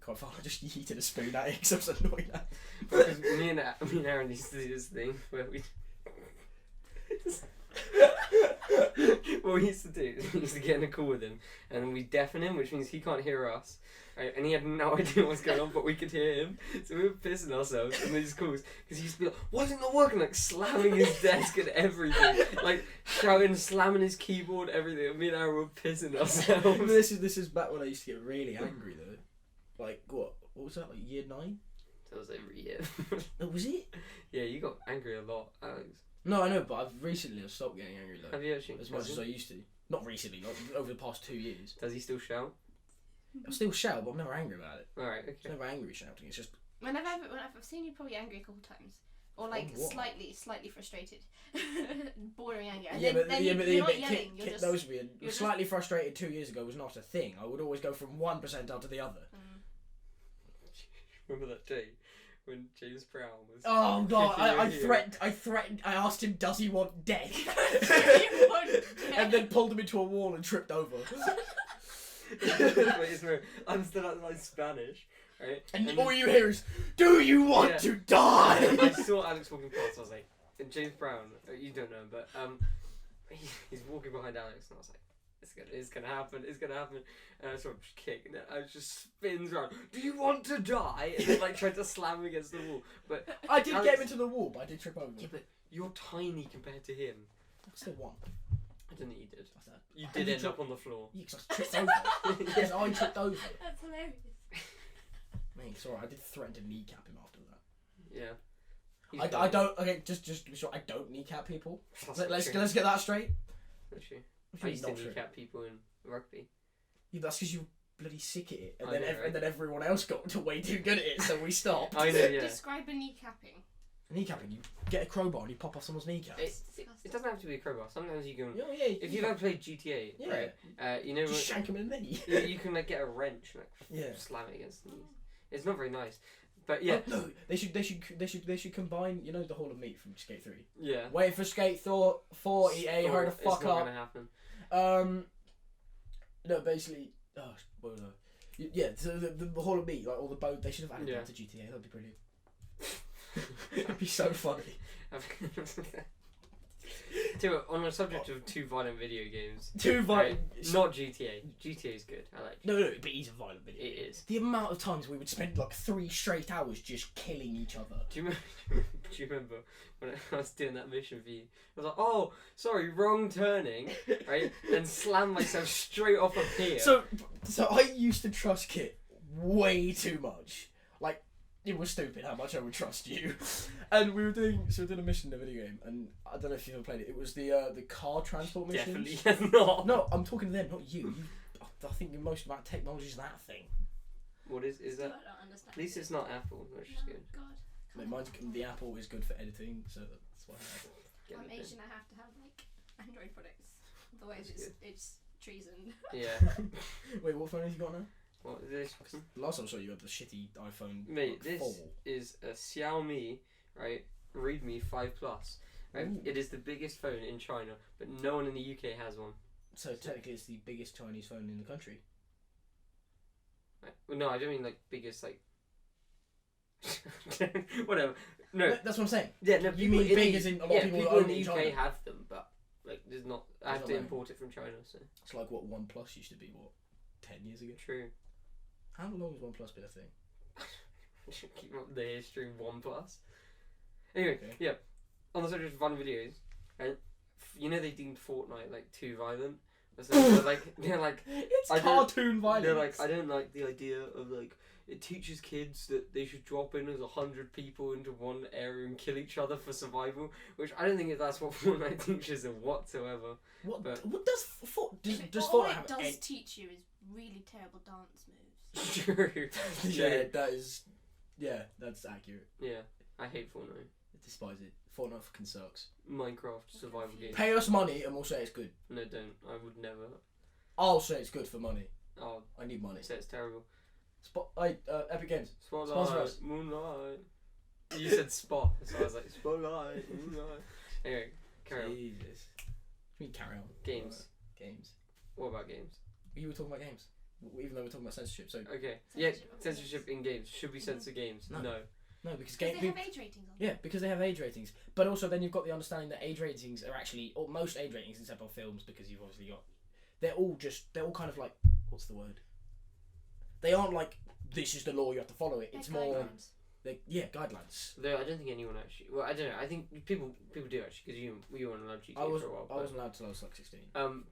quite far. I just yeeted a spoon at it because I was annoyed at it. Because me and Aaron used to do this thing where we. What we used to do is we used to get in a call with him and then we deafen him, which means he can't hear us. Right? And he had no idea what was going on, but we could hear him. So we were pissing ourselves in these calls because he used to be like, "Why is it not working?" Slamming his desk and everything, shouting, slamming his keyboard, everything. And me and Aaron were pissing ourselves. This is back when I used to get really angry though. What was that? Year 9? That was every year. Oh, was it? Yeah, you got angry a lot, Alex. No, I know, but I've stopped getting angry though. Have you actually? As much as I used to. Not recently, not over the past 2 years. Does he still shout? I still shout, but I'm never angry about it. Alright, okay. It's never angry shouting, it's just... When I've seen you probably angry a couple times. Or slightly frustrated. Boring anger. And you're not yelling, you're just... Knows me, and slightly frustrated 2 years ago was not a thing. I would always go from one percentile to the other. Remember that day? When James Brown was... Oh god, I threatened, I asked him, does he want death? And then pulled him into a wall and tripped over. I'm still outside Spanish, right? And all you hear is, do you want to die? I saw Alex walking past, I was like, and James Brown, you don't know him, but he's walking behind Alex, and I was like, it's gonna happen. And I saw him just kick, and then I just spins around. Do you want to die? And then tried to slam him against the wall. But I did get him into the wall, but I did trip over. Yeah, but you're tiny compared to him. I still won. I don't think you did. You did end up on the floor. Yeah, because I tripped over. Yes, I tripped over. That's hilarious. Mate, it's alright. I did threaten to kneecap him after that. Yeah. I don't. Okay, just to be sure, I don't kneecap people. Let's get that straight. That's true. I used to kneecap people in rugby. Yeah, that's because you were bloody sick at it, and then everyone else got way too good at it, so we stopped. I know, yeah. Describe a kneecapping. Kneecapping, you get a crowbar and you pop off someone's kneecap. It doesn't have to be a crowbar. Sometimes you can. Yeah, if you've ever played GTA, right? You know, just shank him in the knee. You can get a wrench and slam it against the knees. It's not very nice. But yeah, no, they should combine. You know the Hall of Meat from Skate 3. Yeah. Wait for Skate 4, EA, hurry the fuck it's not up. Gonna happen. No, basically, yeah. So the Hall of Meat, all the boat, they should have added that to GTA. That'd be brilliant. That'd be so funny. On the subject of two violent video games, Too violent. not GTA. GTA is good. I like. No, but he's a violent video. It is. The amount of times we would spend like 3 straight hours just killing each other. Do you remember when I was doing that mission for you? I was like, oh, sorry, wrong turning, right? And slammed myself straight off a pier. So I used to trust Kit way too much. Like, it was stupid how much I would trust you. And we were doing a mission in the video game, and I don't know if you've ever played it. It was the car transport mission. Definitely has not. No, I'm talking to them, not you. I think the most about technology is that thing. What is Still, that? I don't understand. At least it's not Apple, which is No, good. God. No, mine's, the Apple is good for editing, so that's why I have it. Get I'm it Asian. I have to have like Android products. Otherwise, That's it's treason. Yeah. Wait, what phone have you got now? What is this? Last time I saw you had the shitty iPhone. Mate, like, this 4. is a Xiaomi, right? Redmi 5 Plus. Right? Ooh. It is the biggest phone in China, but no one in the UK has one. So technically, it's the biggest Chinese phone in the country. Right? Well, no, I don't mean like biggest like. Whatever. No. That's what I'm saying. Yeah, no. You people mean in big the, as in a lot of people people own in it the in UK China? have them, but like there's not. I have There's to not import it from China, so It's like what OnePlus used to be. What, 10 years ago? true. How long has OnePlus been a thing? Keep up the history of OnePlus. Anyway, Okay. yeah. On the subject of violent videos, right? You know they deemed Fortnite like too violent. So they're like It's I don't- cartoon violence. they're like I don't like the idea of like it teaches kids that they should drop in as 100 people into one area and kill each other for survival, which I don't think that's what Fortnite teaches them whatsoever. What but- does does all Fortnite it have? does teach you is really terrible dance moves. True. Yeah, that is. Yeah, that's accurate. Yeah, I hate Fortnite. I despise it. Fortnite fucking sucks. Minecraft survival game. Pay us money and we'll say it's good. No, don't. I would never. I'll say it's good for money. Oh, I need money. say it's terrible. Epic Games. Sponsor Spotlight, us. moonlight. You said spot, so I was like spotlight, moonlight. Anyway, carry on. Jesus. We carry on. Games. Games. What about games? You were talking about games, even though we're talking about censorship. So Okay. Yeah, Censorship of censorship in games. Should we censor games? No. No. no, because Because game. they have age ratings on. Yeah, because they have age ratings. But also, then you've got the understanding that age ratings are actually, or most age ratings, except on films, because you've obviously got, they're all kind of like, what's the word? They aren't like, this is the law, you have to follow it. It's They're more, guidelines. guidelines. Though I don't think anyone actually. Well, I don't know. I think people do actually because you weren't allowed GTA I for a while. I wasn't allowed till I was like 16.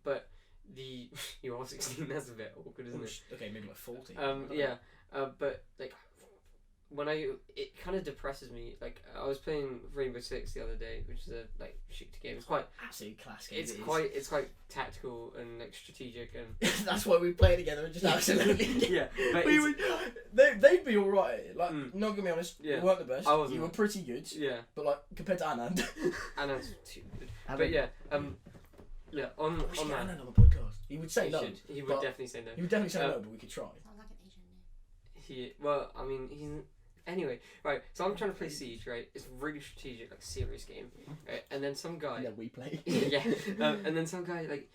But the you are 16. That's a bit awkward, isn't it? Okay, maybe like 14. Yeah. But like when it kind of depresses me. Like I was playing Rainbow Six the other day, which is a like shooter game. It's quite. Absolute class game. It's quite tactical and like strategic and. That's why we play together and just absolutely. Yeah, but we would, they'd be alright. Like, Mm. not gonna be honest, Yeah. you weren't the best. I wasn't. You were pretty good, yeah, but like compared to Anand. and that's too good. But yeah, yeah. On We should that, get Anand on the podcast. He would say he no. should. He would but- definitely say no. He would definitely say Uh, no, but we could try. Sounds like an Asian name. Well, I mean, he's anyway, right? So I'm trying to play Siege, right? It's a really strategic, like serious game, right? And then some guy, Yeah, we play. yeah, and then some guy like,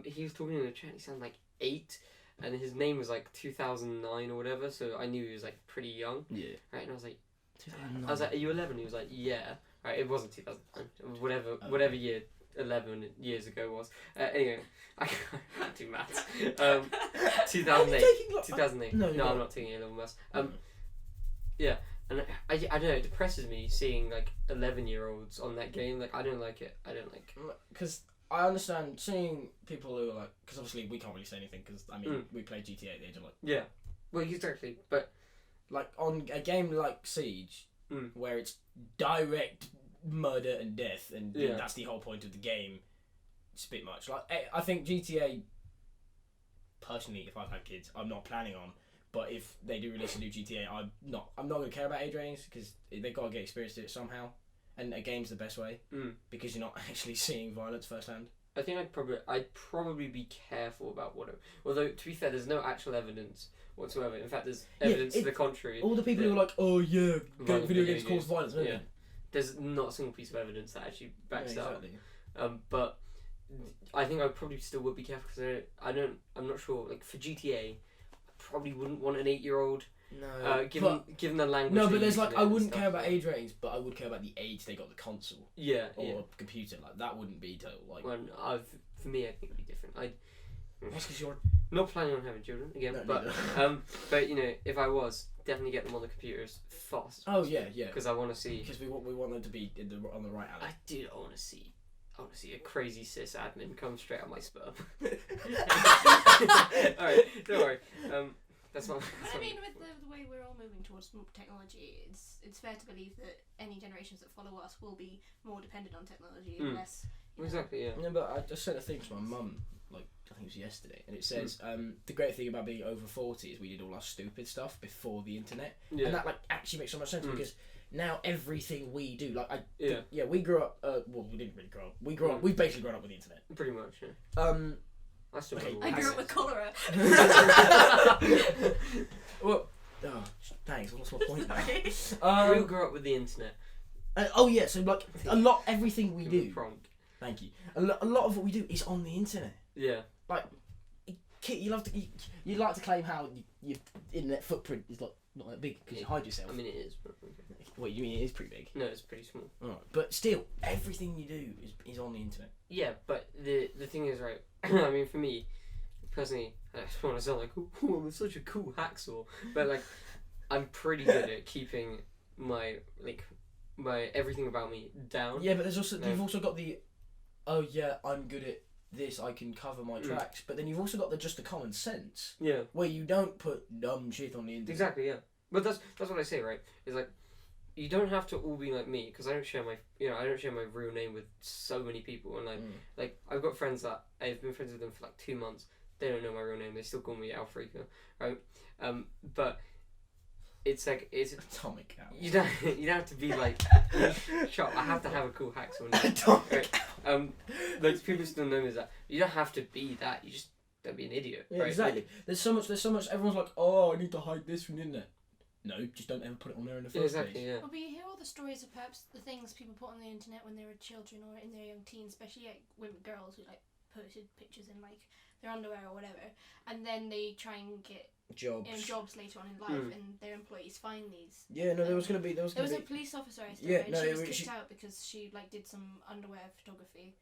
he was talking in the chat. He sounded like 8, and his name was like 2009 or whatever. So I knew he was like pretty young, Yeah. right? And I was like, "Are you 11?" He was like, "Yeah." Right? It wasn't 2009, whatever year 11 years ago was. Anyway, I can't do maths. 2008. 2008. No, No, you're I'm not. not taking A-level maths. Yeah, and I don't know, it depresses me seeing like 11-year-olds on that game. Like, I don't like it. I don't like. Because I understand seeing people who are like, because obviously we can't really say anything because I mean we played GTA at the age of like. Yeah. Well, exactly, but Like on a game like Siege, where it's direct murder and death, and Yeah. that's the whole point of the game. It's a bit much. Like I think GTA. Personally, if I've had kids, I'm not planning on. But if they do release a new GTA, I'm not going to care about age ratings because they've got to get experience to it somehow. And a game's the best way because you're not actually seeing violence firsthand. I think I'd probably be careful about what. Although to be fair, there's no actual evidence whatsoever. In fact, there's evidence to the contrary. All the people who are like, oh yeah, Violent video video games games. cause violence. Yeah. There's not a single piece of evidence that actually backs that up. Exactly. But I think I probably still would be careful because I'm not sure. Like for GTA, I probably wouldn't want an 8-year-old No, given the language. no, they but there's use like in it I and wouldn't stuff, care about like- age ratings, but I would care about the age they got the console Yeah, or yeah. computer. Like that wouldn't be total. Like When for me, I think it'd be different. that's because you're Not planning on having children again, No, but neither. but you know, if I was, definitely get them on the computers fast. Oh yeah, yeah. Because I want to see. Because we want them to be on the right alley. I want to see. I want to see a crazy cis admin come straight out my sperm. All right, don't worry. That's not. I mean, with the way we're all moving towards technology, it's fair to believe that any generations that follow us will be more dependent on technology and less. Exactly. Yeah. No, but I just sent a thing to my mum, like I think it was yesterday, and it says the great thing about being over 40 is we did all our stupid stuff before the internet, Yeah. and that like actually makes so much sense because now everything we do, like we grew up. Well, we didn't really grow up. We grew up. We've basically grown up with the internet. Pretty much. Yeah. I still Okay, remember I what grew it up with cholera. Well, oh, thanks. I lost my point now. is. We all grew up with the internet. Oh yeah, so like everything we Give me a do. prompt. Thank you. A lot of what we do is on the internet. Yeah. Kit, you like to claim how your internet footprint is like not that big because you hide yourself. I mean, it is. But okay. Well, you mean it is pretty big. No, it's pretty small. Alright, but still, everything you do is on the internet. Yeah, but the thing is, right. I mean, for me, personally, I just want to sound like, oh, I'm such a cool hacksaw, but like, I'm pretty good at keeping my everything about me down. Yeah, but there's also No. you've also got the, oh yeah, I'm good at this. I can cover my tracks. But then you've also got the common sense Yeah. where you don't put dumb shit on the internet. Exactly. Yeah. But that's what I say, right? Is like, you don't have to all be like me because I don't share my real name with so many people, and like I've got friends that I've been friends with them for like 2 months. They don't know my real name. They still call me Alfredo, right? But it's like it's Atomic Owl. you don't have to be like shut up, I have to have a cool hacksaw name. Atomic. Right? Like people still know me as that. You don't have to be that. You just don't be an idiot. Yeah, right? exactly. There's so much. Everyone's like, oh, I need to hide this from the internet. No, just don't ever put it on there in the first Exactly. place. Yeah. Well, but you hear all the stories of perhaps the things people put on the internet when they were children or in their young teens, especially like women, girls who like posted pictures in like their underwear or whatever, and then they try and get jobs later on in life, and their employees find these. Yeah, no, there was a police officer I Yeah, and no, she was it- kicked she- out because she like did some underwear photography,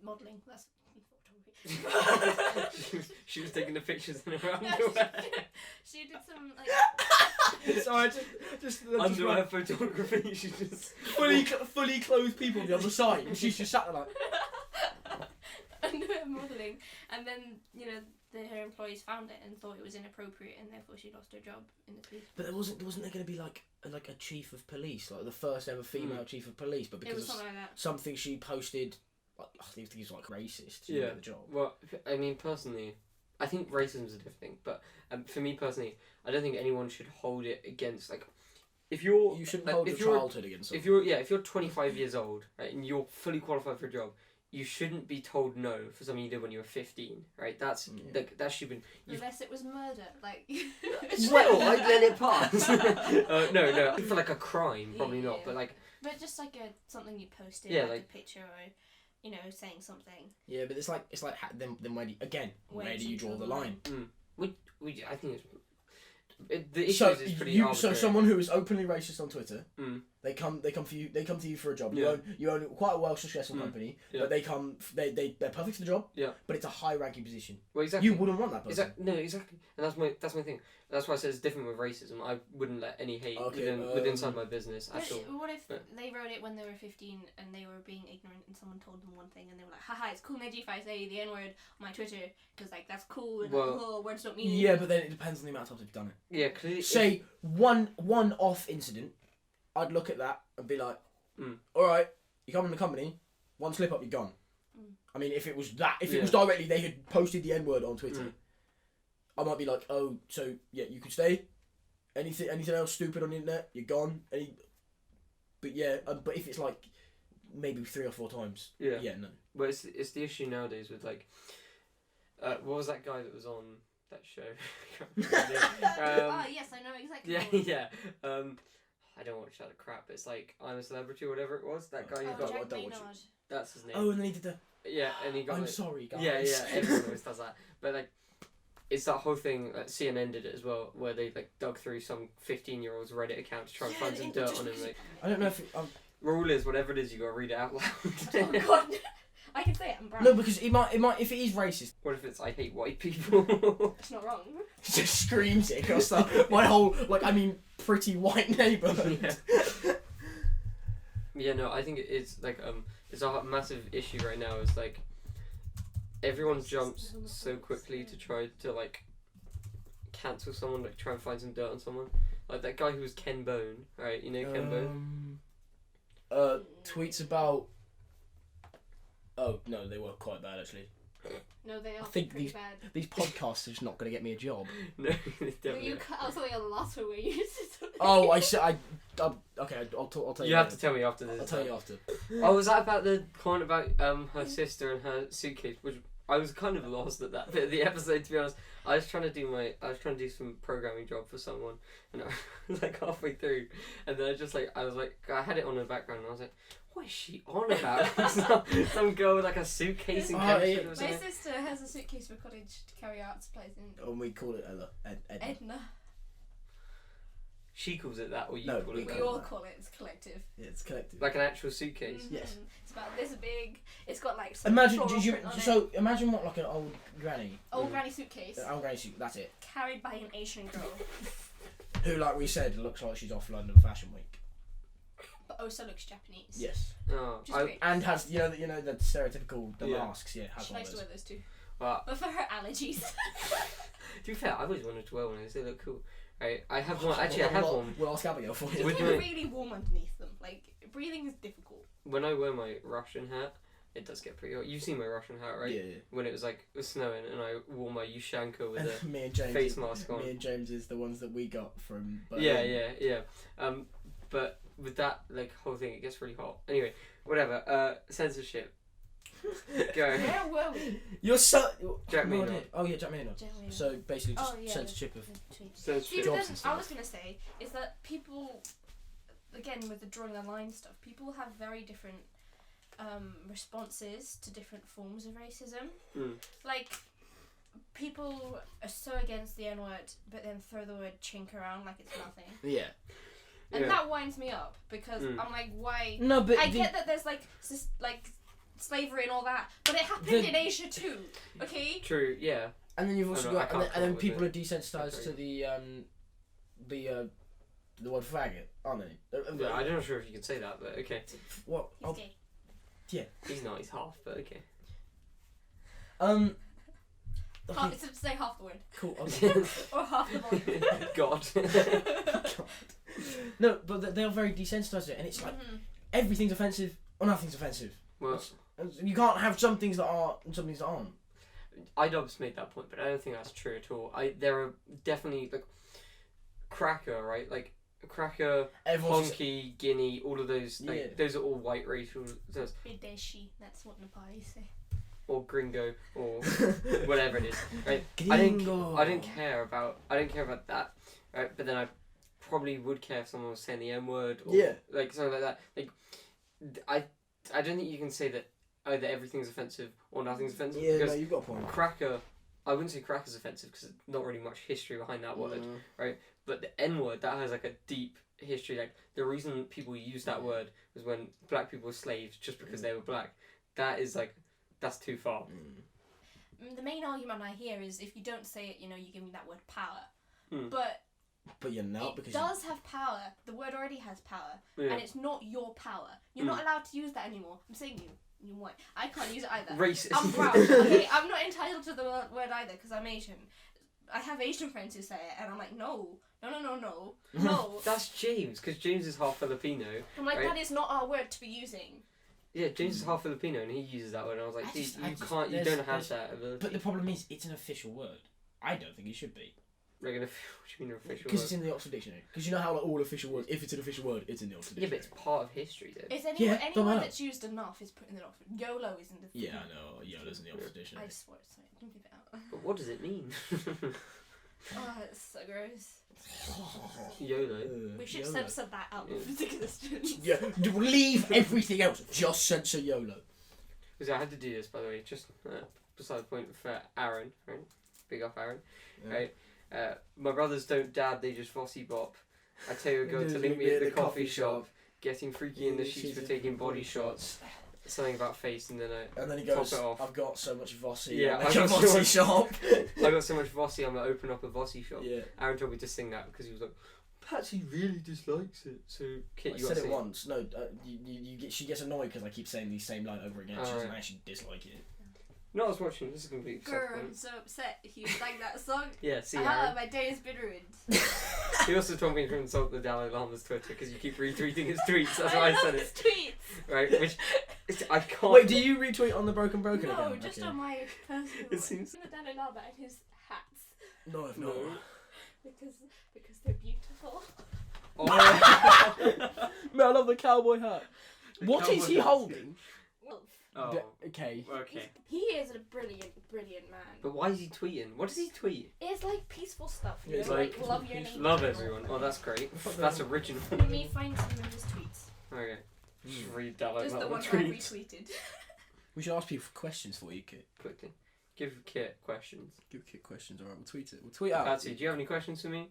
modelling. That's photography. she was taking the pictures in her No, underwear. she did some like Sorry, just Underwear photography. She just fully clothed people on the other side, and she's just sat there like. underwear modelling, and then her employees found it and thought it was inappropriate, and therefore she lost her job in the police. But wasn't there going to be like a chief of police, like the first ever female chief of police, but It was because something like that. something she posted, like, I think he was like racist. She Yeah. didn't get the job. Well, I mean, personally, I think racism is a different thing. But for me personally, I don't think anyone should hold it against like if you're You shouldn't like, hold if your you're childhood against if someone. you're 25 years old, right, and you're fully qualified for a job. You shouldn't be told no for something you did when you were 15, right? That's like that should be. Unless it was murder, like. Well, I'd let it pass. No, for like a crime, probably not. Yeah. But like, just like something you posted, Yeah, like like- a picture or, saying something. Yeah, but it's like then where do you draw the line? I think the issue So is pretty so arbitrary. someone who is openly racist on Twitter, Mm. they come to you for a job. Yeah. You own quite a well successful company, Yeah. but they're perfect for the job. Yeah. But it's a high ranking position. Well, exactly. You wouldn't want that person. Exactly, and that's my thing. That's why I said it's different with racism. I wouldn't let any hate Okay, within inside my business at all. What if But- they wrote it when they were 15 and they were being ignorant and someone told them one thing and they were like, haha, it's cool and edgy if I say the N-word on my Twitter because like that's cool and Well, words don't mean anything. Yeah, but then it depends on the amount of times they've done it. Yeah, clearly. Say one off incident, I'd look at that and be like, all right, you come in the company, one slip up, you're gone. I mean, if it was directly they had posted the N-word on Twitter, I might be like, oh, so yeah, you could stay. Anything else stupid on the internet, you're gone. But if it's like maybe 3 or 4 times, yeah, no. But it's the issue nowadays with like, what was that guy that was on that show? Yes, I know exactly. Yeah. I don't watch that crap. It's like I'm a Celebrity or whatever it was. That guy who got Jack don't watch Maynard. that's his name. Oh, and then he did the. Yeah, and he got. I'm like, sorry, guys. Yeah, everyone always does that. But like, it's that whole thing. CNN did it as well, where they like dug through some 15-year-old's Reddit account to try and find some dirt on him. Like, I don't know if rule is whatever it is, you gotta read it out loud. Oh god. I can say it, I'm brown. no, because it might if it is racist. What if it's I hate white people? It's not wrong. It just screams it across my whole pretty white neighbourhood. Yeah, no, I think it's like it's a massive issue right now. Is like everyone jumps so quickly to try to like cancel someone, like try and find some dirt on someone. Like that guy who was Ken Bone, right? You know Ken Bone? Tweets about. Oh no, they were quite bad actually. No, they are I think pretty bad. These podcasts are just not going to get me a job. No, definitely. You cut out something a lot where you said Oh, I said okay. I'll tell you. You have to tell me after this. I'll tell you after. Oh, was that about the comment about her sister and her suitcase? Which I was kind of lost at that bit of the episode, to be honest. I was trying to do some programming job for someone, and I was like halfway through, and then I had it on in the background, and I was like, what is she on about? some girl with like a suitcase and chemistry or My something. sister has a suitcase for college to carry art supplies in. And we call it Edna. She calls it that, or you No, call we it We that? all call it. It's collective. Yeah, it's collective. Like an actual suitcase. Yes. It's about this big. It's got like some Imagine, floral print on it. imagine what like an old granny. Old granny suitcase An old granny suit. That's it. carried by an Asian girl, Who, like we said, looks like she's off London Fashion Week. but also looks Japanese. Yes. Oh, Which is great. And has the stereotypical Yeah. masks. Yeah, has She one likes of to those. wear those too. well, But for her allergies. to be fair, I've always wanted to wear one of those. They look cool. Right, I have one. Actually, I have one. We'll ask Abigail for Just you. With get my- really warm underneath them. Like breathing is difficult. When I wear my Russian hat, it does get pretty hot. You've seen my Russian hat, right? Yeah. When it was snowing and I wore my Yushanka with a Me and James. face mask on. Me and James is the ones that we got from. Berlin. Yeah. But with that like whole thing, it gets really hot. Anyway, whatever. Censorship. Go. Where were we? You're so. Jack no, Maynard. Oh yeah, Jack Maynard. Generally. So basically, just Oh, yeah. censorship of. See, Censorship. but Jobs then and stuff. I was gonna say is that people, again with the drawing the line stuff, people have very different responses to different forms of racism. Mm. Like, people are so against the N-word, but then throw the word chink around like it's nothing. Yeah. And Yeah. that winds me up because Mm. I'm like, why? No, but I get that there's like slavery and all that, but it happened in Asia too. Okay. True. Yeah. And then you've also I know, I got, can't and then come up people are with desensitized to the word faggot, aren't they? Yeah, I'm not sure if you can say that, but okay. What? He's gay. He's not. He's half, but okay. Okay, It's to say half the word cool. Okay. or half the body. God. No, but they're very desensitized to it, and it's like everything's offensive or nothing's offensive. Well, You can't have some things that are and some things that aren't. IDOBS made that point, but I don't think that's true at all. There are definitely like cracker, right? Like cracker, Everyone's honky, guinea, all of those. Like Yeah. those are all white racial, Videshi, that's what Nepalese say. or gringo, or whatever it is, right? Gringo. I don't care about that, right? But then I probably would care if someone was saying the N word, or Yeah. like something like that. Like I don't think you can say that either everything's offensive or nothing's offensive. Yeah, no, because you've got a point. cracker, I wouldn't say cracker's offensive because there's not really much history behind that word. But the N word, that has like a deep history. Like the reason people use that word was when black people were slaves just because they were black. That is like, that's too far. The main argument I hear is if you don't say it, you're giving that word power. Mm. But you're not it because does have power. The word already has power, Yeah. and it's not your power. You're not allowed to use that anymore. I'm saying you white. I can't use it either. Racist. I'm brown. Okay, I'm not entitled to the word either because I'm Asian. I have Asian friends who say it, and I'm like, no. That's James, because James is half Filipino. I'm like, right? that is not our word to be using. Yeah, James is half Filipino, and he uses that word. And I was like, you don't have that ability. But the problem is, it's an official word. I don't think it should be. What do you mean official Because word? it's in the Oxford Dictionary. Because you know how like, all official words, if it's an official word, it's in the Oxford Yeah, but Dictionary. it's part of history, though. Is Yeah, any don't word matter. that's used enough is put in the Oxford. YOLO isn't the thing. Yeah, I know. Yeah, that's in the Oxford I Dictionary. just swore it, so I can keep it out. But what does it mean? Oh, it's so gross. YOLO. We should YOLO. censor that out of existence. Yeah, leave everything else. Just censor YOLO. Because I had to do this, by the way, just beside the point for Aaron, right? Big up, Aaron. Yeah. Right. My brothers don't dab, they just Vossi bop. I tell you a girl to link me at the coffee shop. Getting freaky in the sheets for taking body shots. Something about face, and then he top goes, it off. I've got so much Vossi. Yeah, I I've got got so Vossi much- shop. I got so much Vossi, I'm gonna open up a Vossi shop. Yeah. Aaron told me to sing that because he was like, Patsy really dislikes it. So, Kit, I you said gotta it sing once. No, she gets annoyed because I keep saying the same line over again. She doesn't actually dislike it. No, I was watching. This is complete. Girl, I'm so upset if you like that song. Yeah, see, Ah, Aaron. my day has been ruined. He also told me to insult the Dalai Lama's Twitter because you keep retweeting his tweets. That's why I love said his it. tweets. Right? Which I can't. Wait, do you retweet on the Broken No, account? just Okay. on my personal It one. seems- The Dalai Lama and his hats. No, I've No. not. Because they're beautiful. Oh. Man, I love the cowboy hat. What is he cowboy hat. holding? Wolf. Oh. Okay. Okay. He is a brilliant man. But why is he tweeting? What does he tweet? It's like peaceful stuff. You Yeah, it's know, like love your neighbor. Love everyone. Oh, that's great. That's original. Let me find some of his tweets. Okay. Just read Dalai Just the Lama ones I tweets retweeted. We should ask people for questions for you, Kit. quickly. Give Kit questions. Give Kit questions, alright, we'll tweet it. We'll tweet out. Patsy, do you have any questions for me?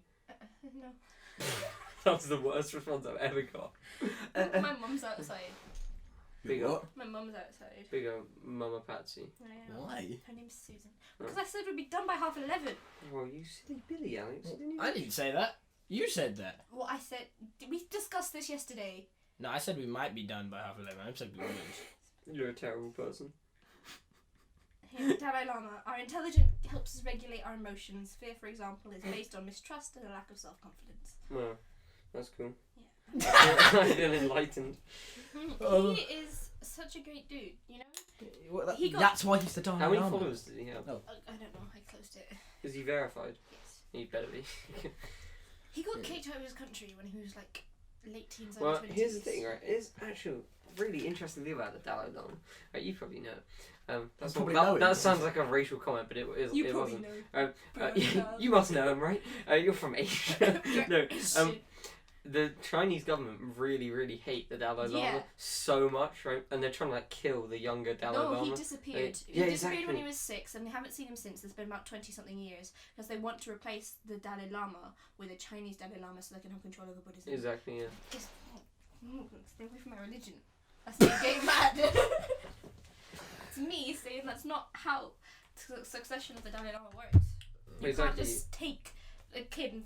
No. That was the worst response I've ever got. My mum's outside. Big What? up. My mum's outside. Big up, Mama Patsy. I know. Why? Her name's Susan. Because I said we'd be done by 11:30. Well, you silly Billy, Alex. I didn't say that. You said that. Well, I said we discussed this yesterday. No, I said we might be done by 11:30. I said we would. You're a terrible person. Here, Dalai Lama. Our intelligence helps us regulate our emotions. Fear, for example, is based on mistrust and a lack of self-confidence. Well, that's cool. Yeah. I feel enlightened. He is such a great dude, you know? He got- That's why he's the Dalai How many Lama. followers does he have? I don't know, I closed it. Is he verified? Yes. He better be. He got kicked out of his country when he was like late teens, early Well, 20s. here's the thing, right? It's actually really interesting thing about the Dalai Lama. Right, you probably know. That's probably not, know him, that but- sounds like a racial comment, but it You it probably wasn't. know. You must know him, right? You're from Asia. No, Asian. the Chinese government really, really hate the Dalai Lama Yeah. so much, right? And they're trying to like kill the younger Dalai No, Lama. he disappeared. Yeah, He disappeared when exactly. he was 6, and they haven't seen him since. It's been about 20-something years because they want to replace the Dalai Lama with a Chinese Dalai Lama so they can have control over Buddhism. Exactly, yeah. Just, stay away from my religion. That's me getting mad. It's me saying that's not how the succession of the Dalai Lama works. You can't Exactly. just take a kid and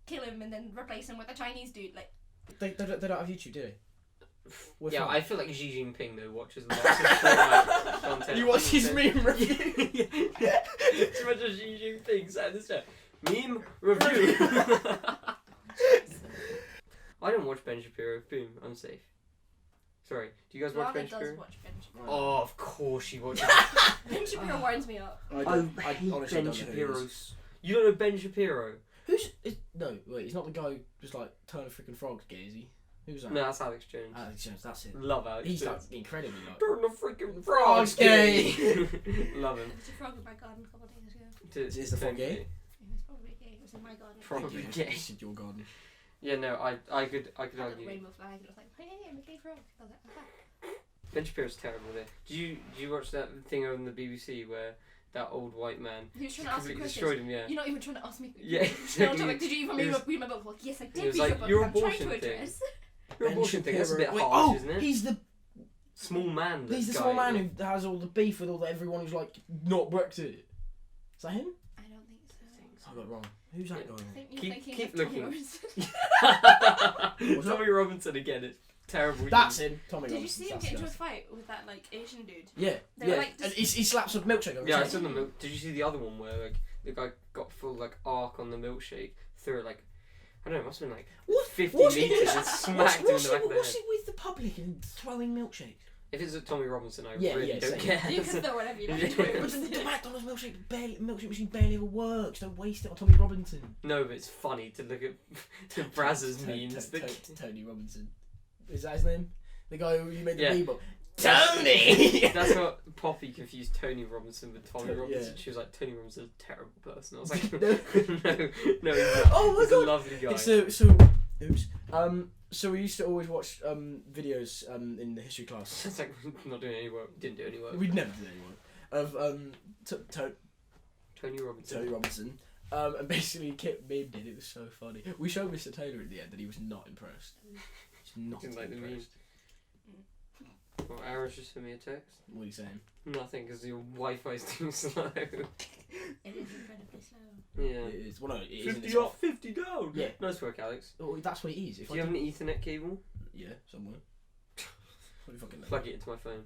kill him and then replace him with a Chinese dude. Like, They don't have YouTube, do they? We're Yeah, fine. I feel like Xi Jinping though watches lots of Fortnite content. You watch his 100%. meme review? Yeah. Too much of Xi Jinping sat in this chat. Meme review. I don't watch Ben Shapiro. Boom, I'm safe. Sorry, do you guys watch Lama Ben does Shapiro? watch Ben Shapiro. Oh, of course she watches. Ben Shapiro winds me up. I I don't- I hate honestly Ben don't know who he Shapiro. is. You don't know Ben Shapiro? No, wait, he's not the guy who just like turn a freaking frog gay, is he? Who's that? No, that's Alex Jones. Alex Jones, that's it. Love Alex He's like Jones. incredibly like. Turn the freaking Frog's frog's gay. Love him. There was a frog in my garden a couple of days ago. Is the frog gay? It was probably gay. It was in my garden. Probably You gay. said your garden. Yeah, no, I could I had a argue. rainbow flag and I was like, hey, I'm a gay frog. I was like, okay. Ben Shapiro's terrible there. Did you watch that thing on the BBC where that old white man He was trying to ask me completely questions. destroyed him? Yeah. You're not even trying to ask me. Yeah, No, exactly. I'm like, did you even It read was- my book? Well, yes, I it did was read like, your book. your I'm trying abortion to thing. address. Your Ben abortion thing. That's a bit Shapiro. Wait, harsh, isn't it? He's the Small man. he's the guy, small man yeah. who has all the beef with everyone who's like not Brexit. Is that him? I don't think so. I got it wrong. Who's that I guy? think you're Keep- thinking keep of Tommy looking. Robinson. What's Tommy Robinson again. It's terrible. That's him. Tommy Did you Robinson, see him that's get into a the guy. fight with that like Asian dude? Yeah, They were yeah. like And just- he slaps a milkshake over Yeah, I his saw head. the milk. Did you see the other one where like the guy got full like arc on the milkshake through like I don't know, it must have been like 50 What's he meters doing? and smacked him in the back of the What's head. he with the public and throwing milkshakes? If it's at Tommy Robinson, I Yeah, really yeah, don't same. care. You can throw whatever you like. Yeah. to it. But the McDonald's milkshake machine barely ever works. Don't waste it on Tommy Robinson. No, but it's funny to look at to Brazzers memes. Tony Robinson. Is that his name? The guy who you made the Yeah. Bebop. Tony! That's what Poppy confused Tony Robinson with Tommy Yeah. Robinson. She was like, Tony Robinson's a terrible person. I was like, No. no, he's not. Oh my He's God. a lovely guy. Oops. So we used to always watch videos in the history class. It's like not doing any work. Didn't do any work. We'd never do any work of Tony Robinson. Tony Robinson. And basically Kit memed it. It was so funny. We showed Mr. Taylor in the end, and he was not impressed. He's not Didn't like the meme. impressed. Well, Aaron's just sent me a text. What are you saying? Nothing, because your Wi-Fi's too slow. It is incredibly slow. Yeah. It is. Well, no, it isn't. 50 It's up, off. 50 down. Yeah. Nice work, Alex. Oh, that's what it is. If Do you have an Ethernet cable? Yeah, somewhere. What do you fucking know? Plug it into my phone.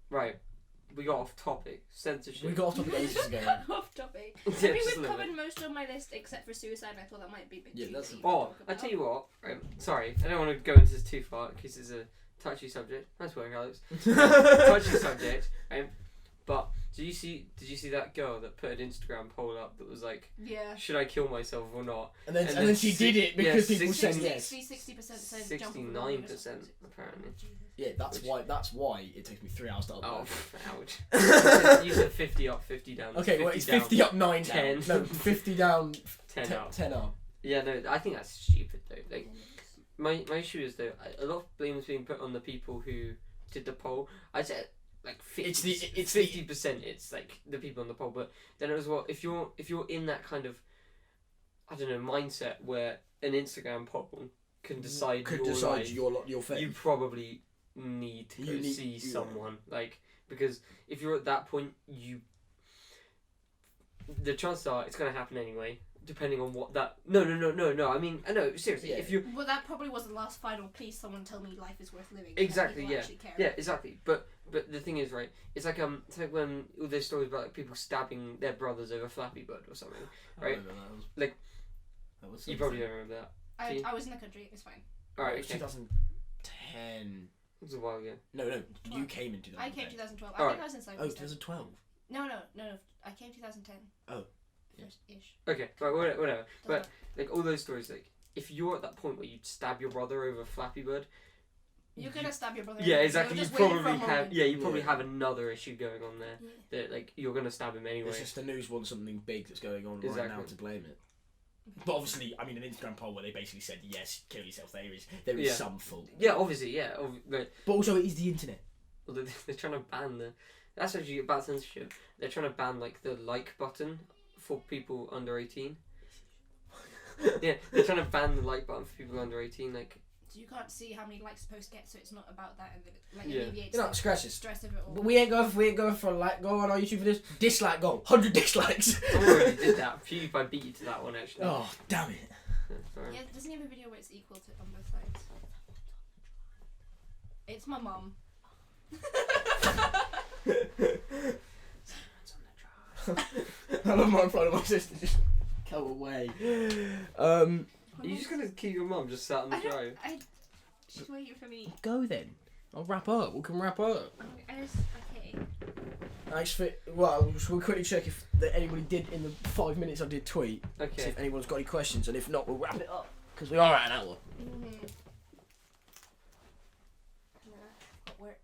Right. We got off topic. Censorship. We got off topic ages ago. Off topic. Yeah, I think just a we've little covered bit. most on my list except for suicide. I thought that might be a bit Yeah, too that's deep a- to Oh, talk I about. tell you what. Sorry, I don't want to go into this too far because it's a touchy subject. Nice work, Alex. Touchy subject. But did you see that girl that put an Instagram poll up that was like, Yeah. should I kill myself or not? And then she did it because yeah, people said yes. 60% said jump over the wall. 69% apparently. Yeah, that's why it takes me 3 hours to Oh, upload. ouch. You said 50 up, 50 down. Okay, well, it's down, 50 up, 9 10. down. No, 50 down, 10 up. 10 up. Yeah, no, I think that's stupid though. Like, my issue is though, a lot of blame is being put on the people who did the poll. I'd say like 50, It's 50%. It's like the people on the poll, but then as well, if you're in that kind of, I don't know, mindset where an Instagram poll can decide your life, your fate. you probably need to go see someone, like, because if you're at that point, the chances are it's going to happen anyway, depending on what that. No. I mean, I know, seriously. Yeah. If you Well, that probably was the last final. Please, someone tell me life is worth living. Exactly, People yeah. actually care. yeah, exactly. But the thing is, right? It's like when all those stories about like people stabbing their brothers over Flappy Bird or something. Right? Like, you probably don't remember that. I was in the country. It's fine. All right, It was okay. 2010. It was a while ago. No, you 12. came in 2010. I came 2012. I Alright. think I was in Cyprus. Oh, then. 2012. No. I came 2010. Oh. Ish. Okay, right, whatever. Doesn't But matter. like all those stories, like if you're at that point where you stab your brother over Flappy Bird, You're gonna stab your brother. yeah, anyway. exactly. You're You just waiting for a probably have, moment. you probably Yeah. have another issue going on there Yeah. that like you're gonna stab him anyway. It's just the news wants something big that's going on right Exactly. now to blame it. But obviously, I mean, an Instagram poll where they basically said, yes, kill yourself, there is Yeah. some fault. Yeah, obviously, yeah. But But also, it is the internet. well, they're trying to ban the. That's actually about censorship. They're trying to ban like the like button for people under 18. Yeah, they're trying to ban the like button for people under 18. Like, So you can't see how many likes a post gets, so it's not about that, and then it like Yeah. alleviates You know, the scratch this. stress of it all. But we ain't going for a like. Go on our YouTube for this. Dislike goal. 100 dislikes. someone already did that. PewDiePie beat you to that one actually. Oh, damn it. Yeah, sorry. Yeah, doesn't he have a video where it's equal to on both sides? It's my mum. I love my front of my sister. Just go away. Are you just gonna keep your mum just sat on the drive? She's waiting for me. Go then. I'll wrap up. We can wrap up. Okay. Thanks for. Well, we'll quickly check if anybody did in the 5 minutes I did tweet. See Okay. if anyone's got any questions, and if not, we'll wrap it up because we are at an hour. Got work.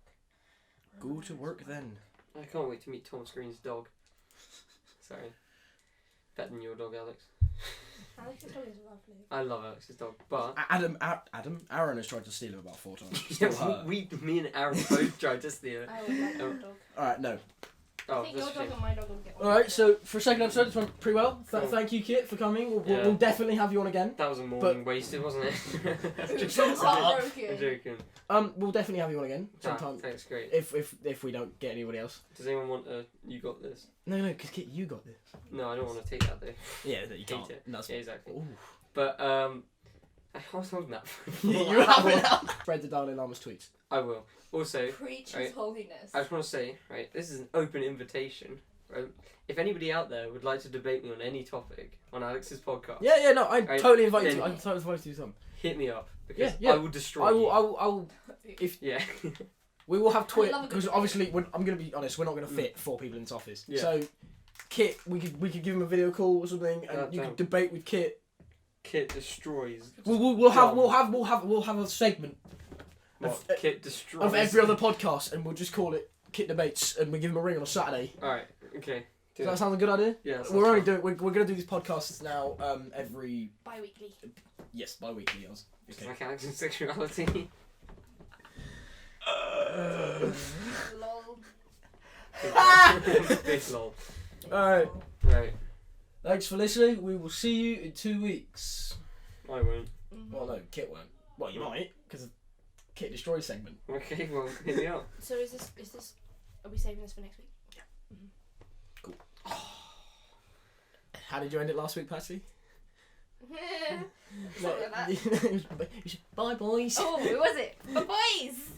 Go to work then. I can't wait to meet Thomas Green's dog. Sorry. Better than your dog, Alex. Alex's dog is lovely. I love Alex's dog, but Aaron has tried to steal him about 4 times. yeah, Still hurt. me and Aaron both tried to steal it. I would like your dog. Alright, no. I Oh, think your that's a dog shame. and my dog will get one. Alright, so for a second episode, this went pretty well. Cool. Thank you, Kit, for coming. We'll Yeah. definitely have you on again. That was a morning wasted, wasn't it? It's Shut up. I'm heartbroken. joking. We'll definitely have you on again Ah, sometime. thanks, great. If we don't get anybody else. Does anyone want a you got this? No, because Kit, you got this. No, I don't want to take that though. Yeah, you Hate can't. it. No, that's Yeah, exactly. Ooh. But I was holding that. You have it out. Spread the Dalai Lama's tweets. I will. Also, Preach Right. his holiness. I just want to say, right, this is an open invitation. Right? If anybody out there would like to debate me on any topic on Alex's podcast, Yeah, no, I Right. totally invite Yeah. you. I totally invite you to some. hit me up because Yeah. I will destroy I you. will. Yeah. We will have Twitter love a good because debate. obviously I'm gonna be honest. We're not gonna fit 4 people in this office. Yeah. So, Kit, we could give him a video call or something, and you damn. could debate with Kit. Kit destroys. We'll have a segment What? Kit destroys. of every other podcast, and we'll just call it Kit Debates, and we give him a ring on a Saturday. Alright, okay. Does that sound a good idea? Yeah. that We're sounds only doing. We're gonna do these podcasts now. Every Bi-weekly. bi-weekly. Yes. fun. Okay. Like Alex's sexuality. Lol. Big lol. Alright. Right. Thanks for listening. We will see you in 2 weeks. I won't. Well, no, Kit won't. Well, you might, because of Kit Destroy segment. Okay, well, hit me up. So is this? Are we saving this for next week? Cool. How did you end it last week, Patsy? Something like that. Bye, boys. Oh, who was it? The boys.